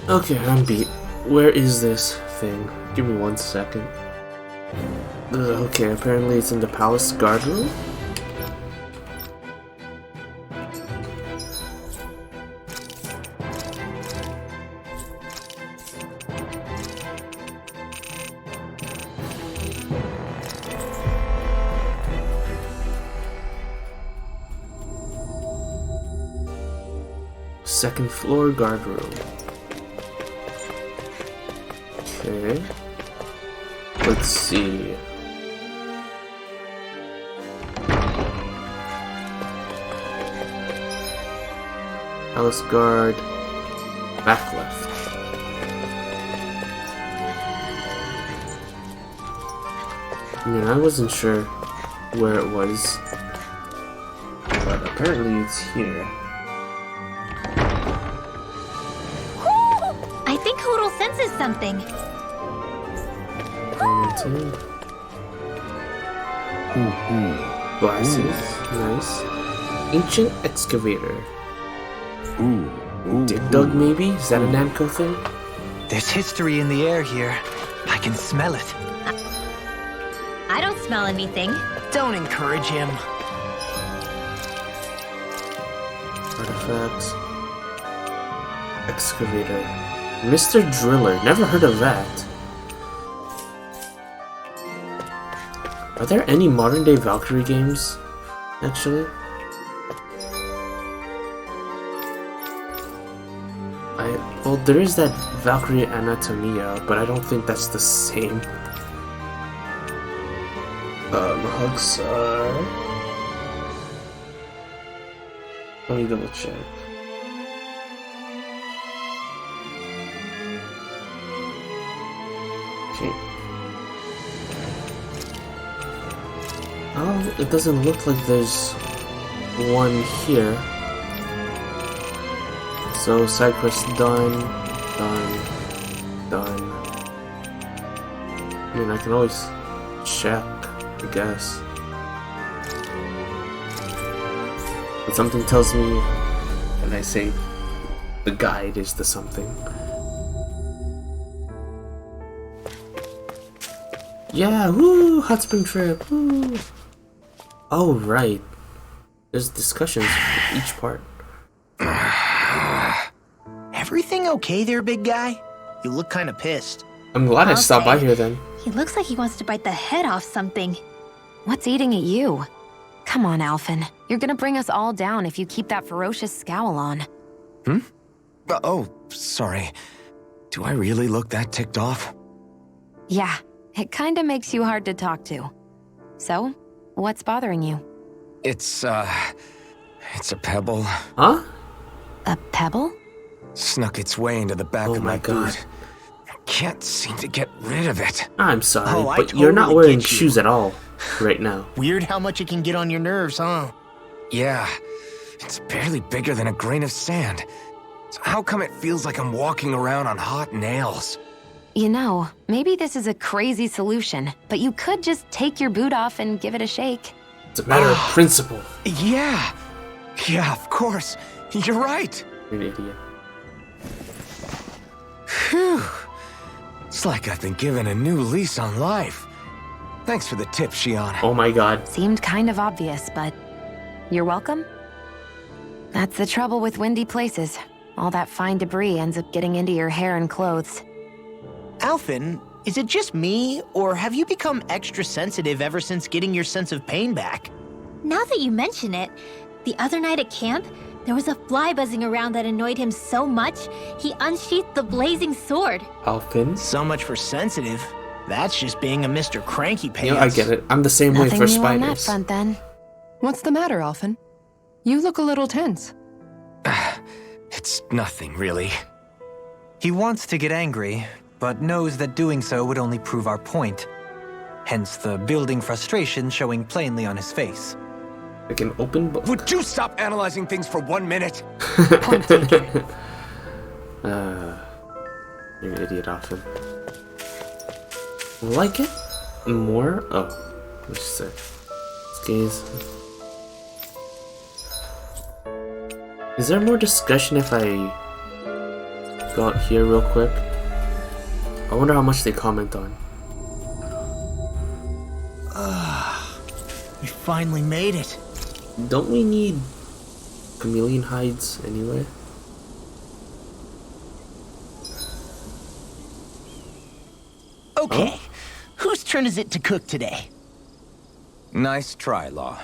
Okay, I'm beat. Where is this thing? Give me 1 second. Okay, apparently it's in the palace guard room. Second floor guard room. Okay. Let's see. Palace guard. Back left. I mean, I wasn't sure where it was, but apparently it's here. I think Hoodle senses something. Glasses, nice. Ancient excavator. Dig dug maybe? Is that a Namco thing? There's history in the air here. I can smell it. I don't smell anything. Don't encourage him. Artifacts. Excavator. Mr. Driller. Never heard of that. Are there any modern day Valkyrie games? Actually? Well, there is that Valkyrie Anatomia, but I don't think that's the same. Hugs are... Let me double check. Okay. Oh, it doesn't look like there's one here. So side quest done. I mean, I can always check, I guess. But something tells me, and I say the guide is the something. Yeah, woo! Hot spring trip, woo! Oh, right. There's discussions for each part. Everything okay there, big guy? You look kind of pissed. I'm glad I stopped by here then. He looks like he wants to bite the head off something. What's eating at you? Come on, Alphen. You're gonna bring us all down if you keep that ferocious scowl on. Oh, sorry. Do I really look that ticked off? Yeah, it kinda makes you hard to talk to. So, what's bothering you? It's a pebble. Huh? A pebble? Snuck its way into the back Oh of my my God. boot. I can't seem to get rid of it. I'm sorry, Oh, I but you're not totally wearing get you. shoes at all right now. Weird how much it can get on your nerves, huh? Yeah, it's barely bigger than a grain of sand. So how come it feels like I'm walking around on hot nails? You know, maybe this is a crazy solution, but you could just take your boot off and give it a shake. It's a matter of principle. Yeah, of course. You're right. You're an idiot. Phew. It's like I've been given a new lease on life. Thanks for the tip, Shion. Oh my God. Seemed kind of obvious, but you're welcome. That's the trouble with windy places. All that fine debris ends up getting into your hair and clothes. Alphen, is it just me, or have you become extra sensitive ever since getting your sense of pain back? Now that you mention it, the other night at camp, there was a fly buzzing around that annoyed him so much, he unsheathed the blazing sword. Alphen? So much for sensitive. That's just being a Mr. Cranky Pants. Yeah, I get it. I'm the same way Nothing for new on that spiders. front, then. What's the matter, Alphen? You look a little tense. It's nothing, really. He wants to get angry, but knows that doing so would only prove our point. Hence the building frustration showing plainly on his face. Like an open book. Would you stop analyzing things for 1 minute? Point taken. You're an idiot, Alphen. Like it? More? Oh. What'd you say? Let's gaze. Is there more discussion if I go out here real quick? I wonder how much they comment on. We finally made it. Don't we need chameleon hides anyway? Okay, whose turn is it to cook today? Nice try, Law.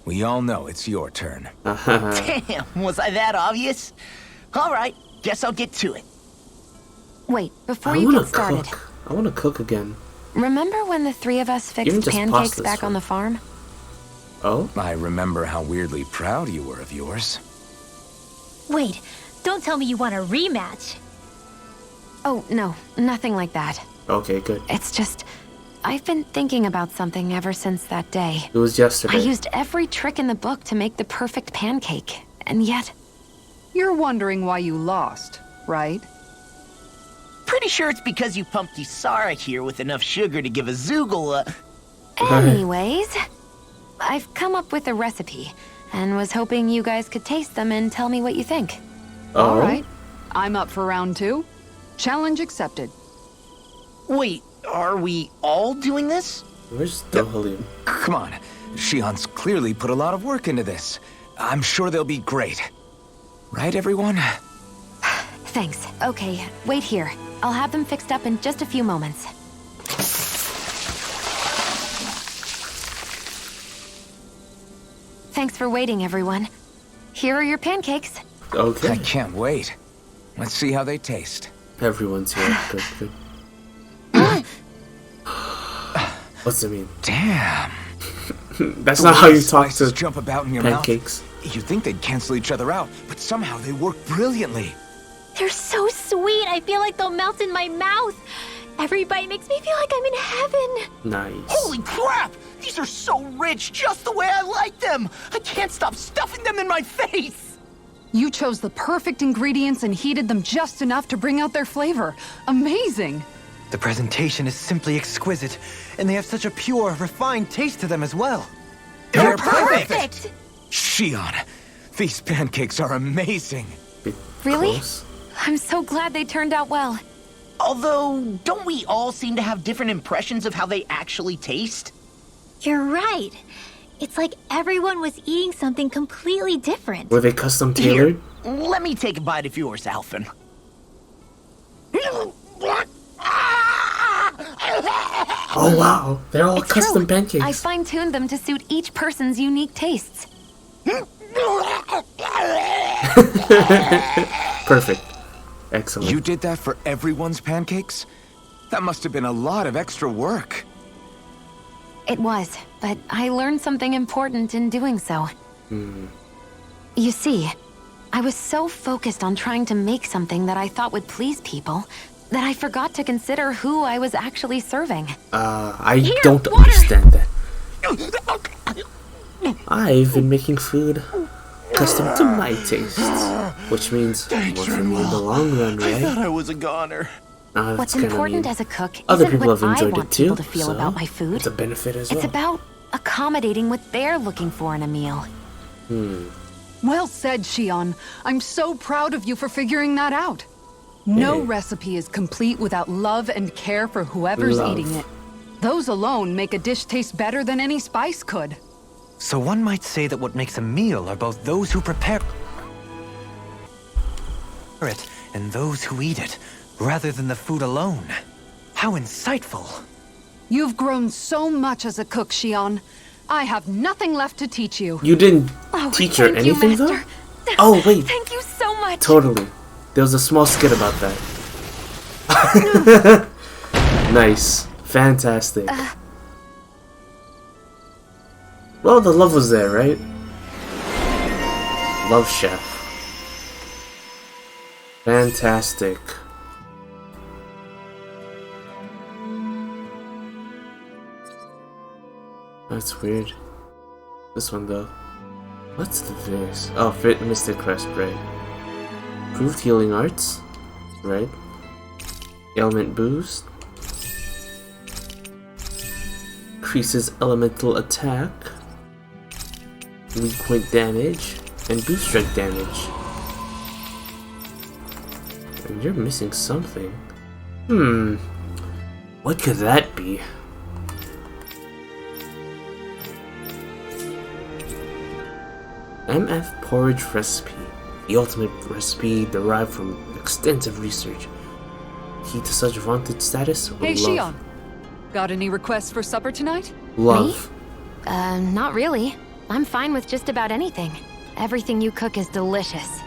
We all know it's your turn. Damn, was I that obvious? All right, guess I'll get to it. Wait, before I you wanna get started, cook. I wanna cook again. remember when the three of us Even fixed just pancakes pasta's back fine. on the farm? Oh? I remember how weirdly proud you were of yours. Wait, don't tell me you want a rematch. Oh, no, nothing like that. Okay, good. It's just, I've been thinking about something ever since that day. It was yesterday. I used every trick in the book to make the perfect pancake, and yet... You're wondering why you lost, right? Pretty sure it's because you pumped Isara here with enough sugar to give a Zoogle a... Anyways, I've come up with a recipe, and was hoping you guys could taste them and tell me what you think. Oh? All right. I'm up for round 2. Challenge accepted. Wait, are we all doing this? Where's Dohalim? Come on. Shion's clearly put a lot of work into this. I'm sure they'll be great. Right, everyone? Thanks. Okay, wait here. I'll have them fixed up in just a few moments. Thanks for waiting, everyone. Here are your pancakes. Okay. I can't wait. Let's see how they taste. Everyone's here. Good, good. What's it mean? Damn. That's The not way how you the talk spices to jump about in your pancakes. mouth. You'd think they'd cancel each other out, but somehow they work brilliantly. They're so sweet, I feel like they'll melt in my mouth. Every bite makes me feel like I'm in heaven. Nice. Holy crap! These are so rich, just the way I like them! I can't stop stuffing them in my face! You chose the perfect ingredients and heated them just enough to bring out their flavor. Amazing! The presentation is simply exquisite, and they have such a pure, refined taste to them as well. They're Perfect! Shion, these pancakes are amazing. Bit Really? close. I'm so glad they turned out well. Although, don't we all seem to have different impressions of how they actually taste? You're right. It's like everyone was eating something completely different. Were they custom Here, tailored? let me take a bite of yours, Alphen. Oh wow, they're all It's custom true. pancakes. I fine-tuned them to suit each person's unique tastes. Perfect. Excellent. You did that for everyone's pancakes? That must have been a lot of extra work. It was, but I learned something important in doing so. You see, I was so focused on trying to make something that I thought would please people that I forgot to consider who I was actually serving. I Here, don't water. understand that. I've been making food custom to my tastes, which means more for me in the long run, I thought right? I was a goner. That's What's kinda important mean. as a cook Other isn't people what have I enjoyed want it too, people to feel so about my food. it's a benefit as It's well. about accommodating what they're looking for in a meal. Well said, Shion. I'm so proud of you for figuring that out. No Hey. recipe is complete without love and care for whoever's Love. eating it. Those alone make a dish taste better than any spice could. So one might say that what makes a meal are both those who prepare it and those who eat it, rather than the food alone. How insightful. You've grown so much as a cook, Shion. I have nothing left to teach you. You didn't Oh, teach her thank you, anything though? Master. Oh wait, Thank you so much. totally. There was a small skit about that. Nice. Fantastic. Well, the love was there, right? Love chef. Fantastic. That's weird. This one though. What's this? Oh, Fit Mr. Crest, right. Improved healing arts. Right. Ailment boost. Increases elemental attack. Weak point damage. And boost strike damage. And you're missing something. What could that be? MF porridge recipe. The ultimate recipe derived from extensive research. Key to such vaunted status? Hey, Love. Shion. Got any requests for supper tonight? Love. Not really. I'm fine with just about anything. Everything you cook is delicious.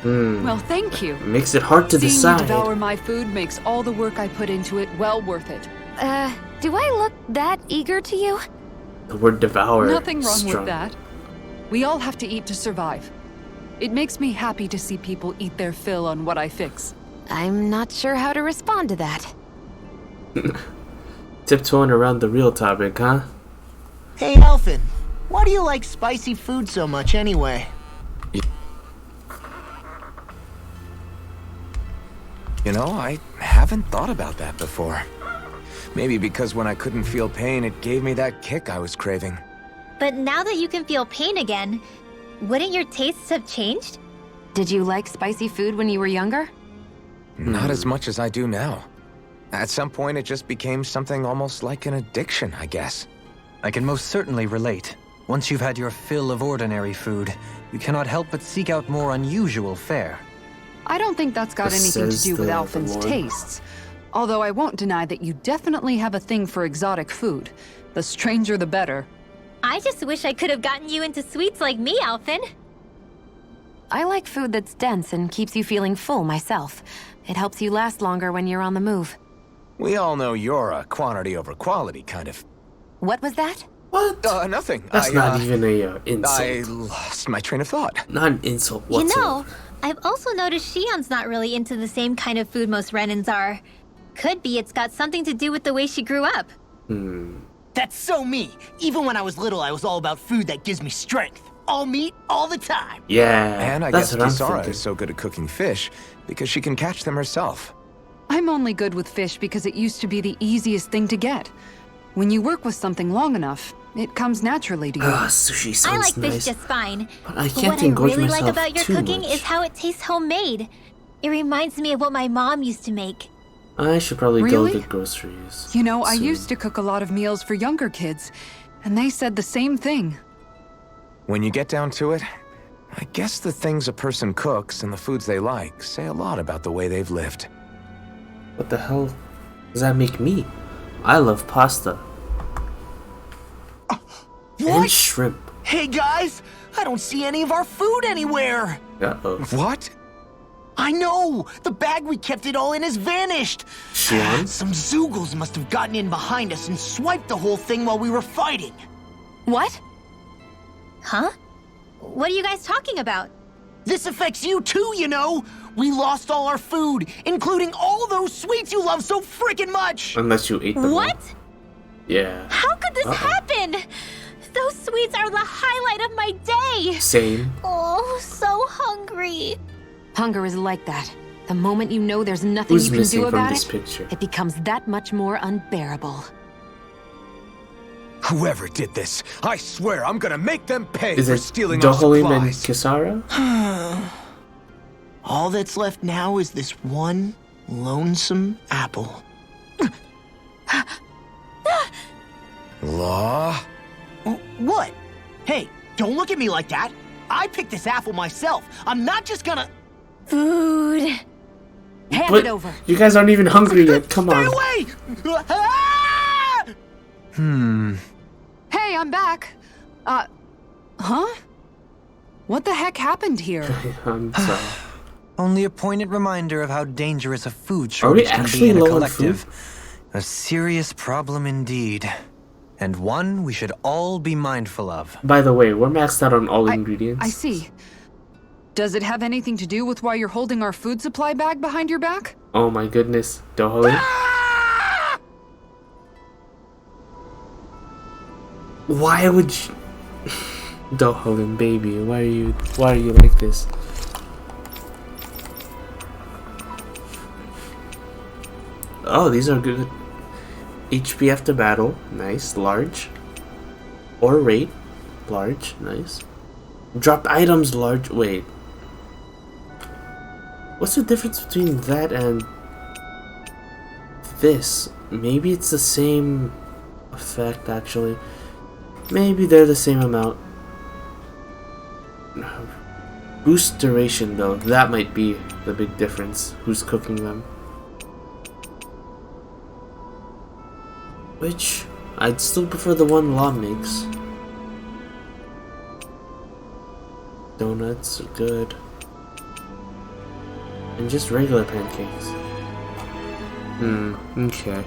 Well, thank you. Makes it hard to Seeing decide. you devour my food makes all the work I put into it well worth it. Do I look that eager to you? The word devour. Nothing wrong strong. with that. We all have to eat to survive. It makes me happy to see people eat their fill on what I fix. I'm not sure how to respond to that. Tiptoeing around the real topic, huh? Hey, Alphen, why do you like spicy food so much anyway? You know, I haven't thought about that before. Maybe because when I couldn't feel pain, it gave me that kick I was craving. But now that you can feel pain again, wouldn't your tastes have changed? Did you like spicy food when you were younger? Not as much as I do now. At some point, it just became something almost like an addiction, I guess. I can most certainly relate. Once you've had your fill of ordinary food, you cannot help but seek out more unusual fare. I don't think that's got anything to Says do with the Alphen's Lord. tastes. Although I won't deny that you definitely have a thing for exotic food. The stranger the better. I just wish I could have gotten you into sweets like me, Alphen. I like food that's dense and keeps you feeling full myself. It helps you last longer when you're on the move. We all know you're a quantity over quality kind of... What was that? What? Nothing. That's not even a insult. I lost my train of thought. Not an insult You whatsoever. know, I've also noticed Shion's not really into the same kind of food most Renins are. Could be it's got something to do with the way she grew up. That's so me. Even when I was little, I was all about food that gives me strength. All meat, all the time. Yeah, And I that's guess what I'm Kisara thinking. is so good at cooking fish because she can catch them herself. I'm only good with fish because it used to be the easiest thing to get. When you work with something long enough, it comes naturally to you. Sushi sounds I like nice. fish just fine. But I But can't what I engorge really myself like about your too cooking much. is how it tastes homemade. It reminds me of what my mom used to make. I should probably Really? go get groceries. You know, I soon. used to cook a lot of meals for younger kids, and they said the same thing. When you get down to it, I guess the things a person cooks and the foods they like say a lot about the way they've lived. What the hell does that make me? I love pasta. And What? shrimp. Hey guys, I don't see any of our food anywhere. Uh-oh. What? I know! The bag we kept it all in has vanished! Shion? Some Zoogles must have gotten in behind us and swiped the whole thing while we were fighting. What? Huh? What are you guys talking about? This affects you too, you know! We lost all our food, including all those sweets you love so freaking much! Unless you ate them all. What? Yeah. How could this happen? Those sweets are the highlight of my day! Same. Oh, so hungry. Hunger is like that. The moment you know there's nothing Who's you can missing do from about this it, picture? it becomes that much more unbearable. Whoever did this, I swear I'm gonna make them pay Is for it stealing our Doholim and supplies. Kisara? All that's left now is this one lonesome apple. Law? What? Hey, don't look at me like that! I picked this apple myself. I'm not just gonna... Food. Hand But it over. you guys aren't even hungry yet. Come Stay on. away! Ah! Hey, I'm back. Huh? What the heck happened here? I'm sorry. Only a poignant reminder of how dangerous a food Are we shortage can actually be in a low on collective. A serious problem indeed. And one we should all be mindful of. By the way, we're maxed out on all ingredients. I see. Does it have anything to do with why you're holding our food supply bag behind your back? Oh my goodness. Doholim? Why would you... Doholim, baby, why are you like this? Oh, these are good. HP after battle, nice, large. Or rate, large, nice. Dropped items, large, wait. What's the difference between that and this? Maybe it's the same effect, actually. Maybe they're the same amount. Boost duration, though. That might be the big difference. Who's cooking them? Which, I'd still prefer the one Law makes. Donuts are good. And just regular pancakes. Okay.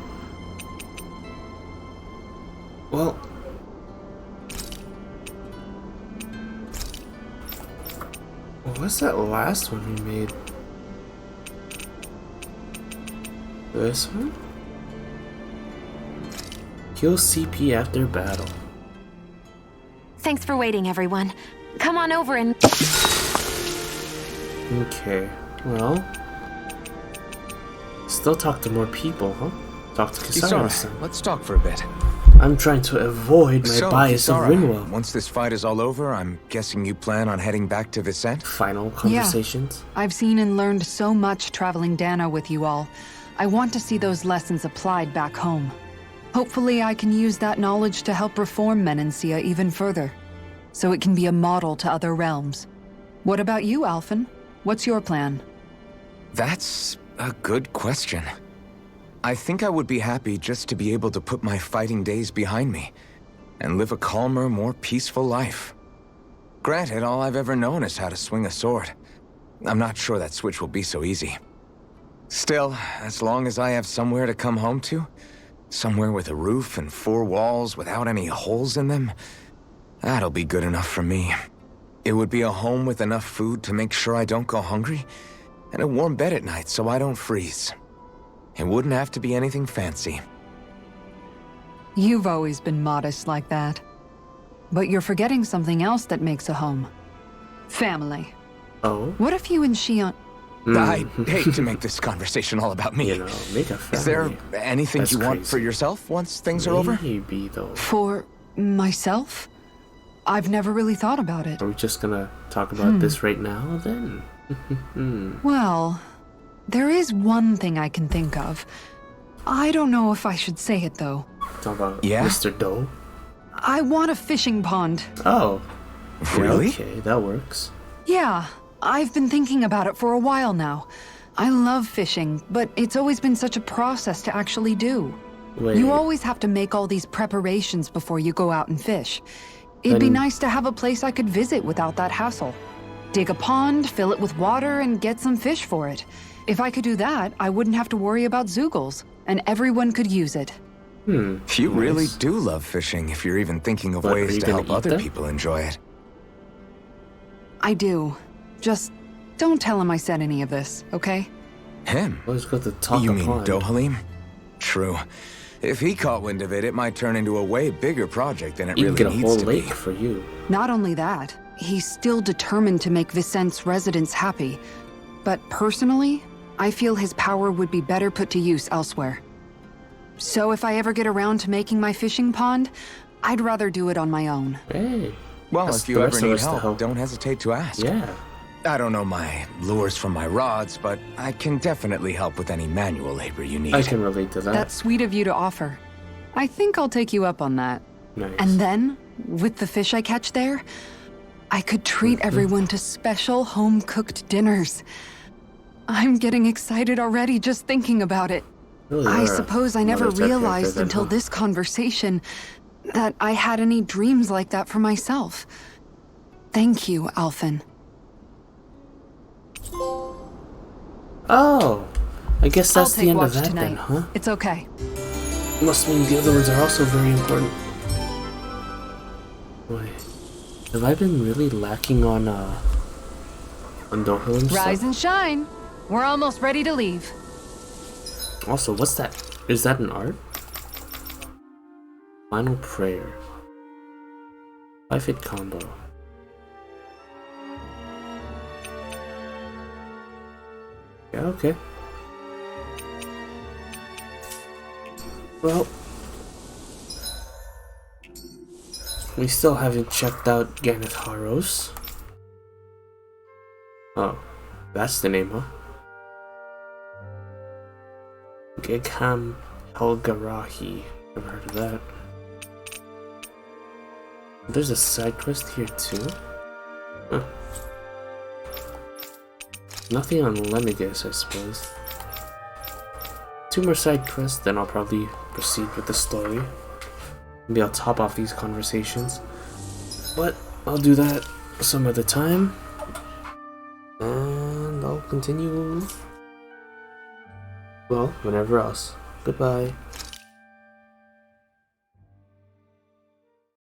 Well... what's that last one we made? This one? Heal CP after battle. Thanks for waiting, everyone. Come on over and... Okay, well... still talk to more people, huh? Talk to Kisara-san. Let's talk for a bit. I'm trying to avoid my bias of Rinwell. Once this fight is all over, I'm guessing you plan on heading back to Vicente? Final conversations? Yeah. I've seen and learned so much traveling Dano with you all. I want to see those lessons applied back home. Hopefully I can use that knowledge to help reform Menancia even further, so it can be a model to other realms. What about you, Alphen? What's your plan? That's a good question. I think I would be happy just to be able to put my fighting days behind me and live a calmer, more peaceful life. Granted, all I've ever known is how to swing a sword. I'm not sure that switch will be so easy. Still, as long as I have somewhere to come home to, somewhere with a roof and 4 walls without any holes in them, that'll be good enough for me. It would be a home with enough food to make sure I don't go hungry, and a warm bed at night so I don't freeze. It wouldn't have to be anything fancy. You've always been modest like that. But you're forgetting something else that makes a home. Family. Oh? What if you and Shion... I hate to make this conversation all about me. You know, make a family. Is there anything you want for yourself once things are over? Maybe, though. For myself? I've never really thought about it. Are we just gonna talk about this right now, then? Well, there is one thing I can think of. I don't know if I should say it, though. Talk about Yeah? Mr. Doe? I want a fishing pond. Oh. Really? Okay, that works. Yeah, I've been thinking about it for a while now. I love fishing, but it's always been such a process to actually do. Wait. You always have to make all these preparations before you go out and fish. It'd be Then- nice to have a place I could visit without that hassle. Dig a pond, fill it with water, and get some fish for it. If I could do that, I wouldn't have to worry about Zoogles, and everyone could use it. You really do love fishing if you're even thinking of What, are ways you to gonna help eat other them? people enjoy it. I do. Just don't tell him I said any of this, okay? Him? Let's go to talk You a mean pond. Dohalim? True. If he caught wind of it, it might turn into a way bigger project than it You can really get a needs whole to lake be. for you. Not only that, he's still determined to make Vicente's residents happy. But personally, I feel his power would be better put to use elsewhere. So if I ever get around to making my fishing pond, I'd rather do it on my own. Hey. Well, That's if you the ever rest of need us to help, help. don't hesitate to ask. Yeah. I don't know my lures from my rods, but I can definitely help with any manual labor you need. I can relate to that. That's sweet of you to offer. I think I'll take you up on that. Nice. And then, with the fish I catch there, I could treat everyone to special home-cooked dinners. I'm getting excited already just thinking about it. Really I are suppose I another never type character realized then, until huh? this conversation that I had any dreams like that for myself. Thank you, Alphen. Oh. I guess I'll that's take the end watch of that tonight. then, huh? It's okay. Must mean the other ones are also very important. Wait. Have I been really lacking on Dohalim stuff? Rise and shine. We're almost ready to leave. Also, what's that? Is that an art? Final prayer. 5-hit combo. Yeah, okay. Well, we still haven't checked out Ganeth Haros. Oh, that's the name, huh? Gegham Helgarahi. Never heard of that. There's a side quest here too. Huh. Nothing on Lemigus, I suppose. 2 more side quests, then I'll probably proceed with the story. Maybe I'll top off these conversations. But I'll do that some other time. And I'll continue Well, whenever else. Goodbye.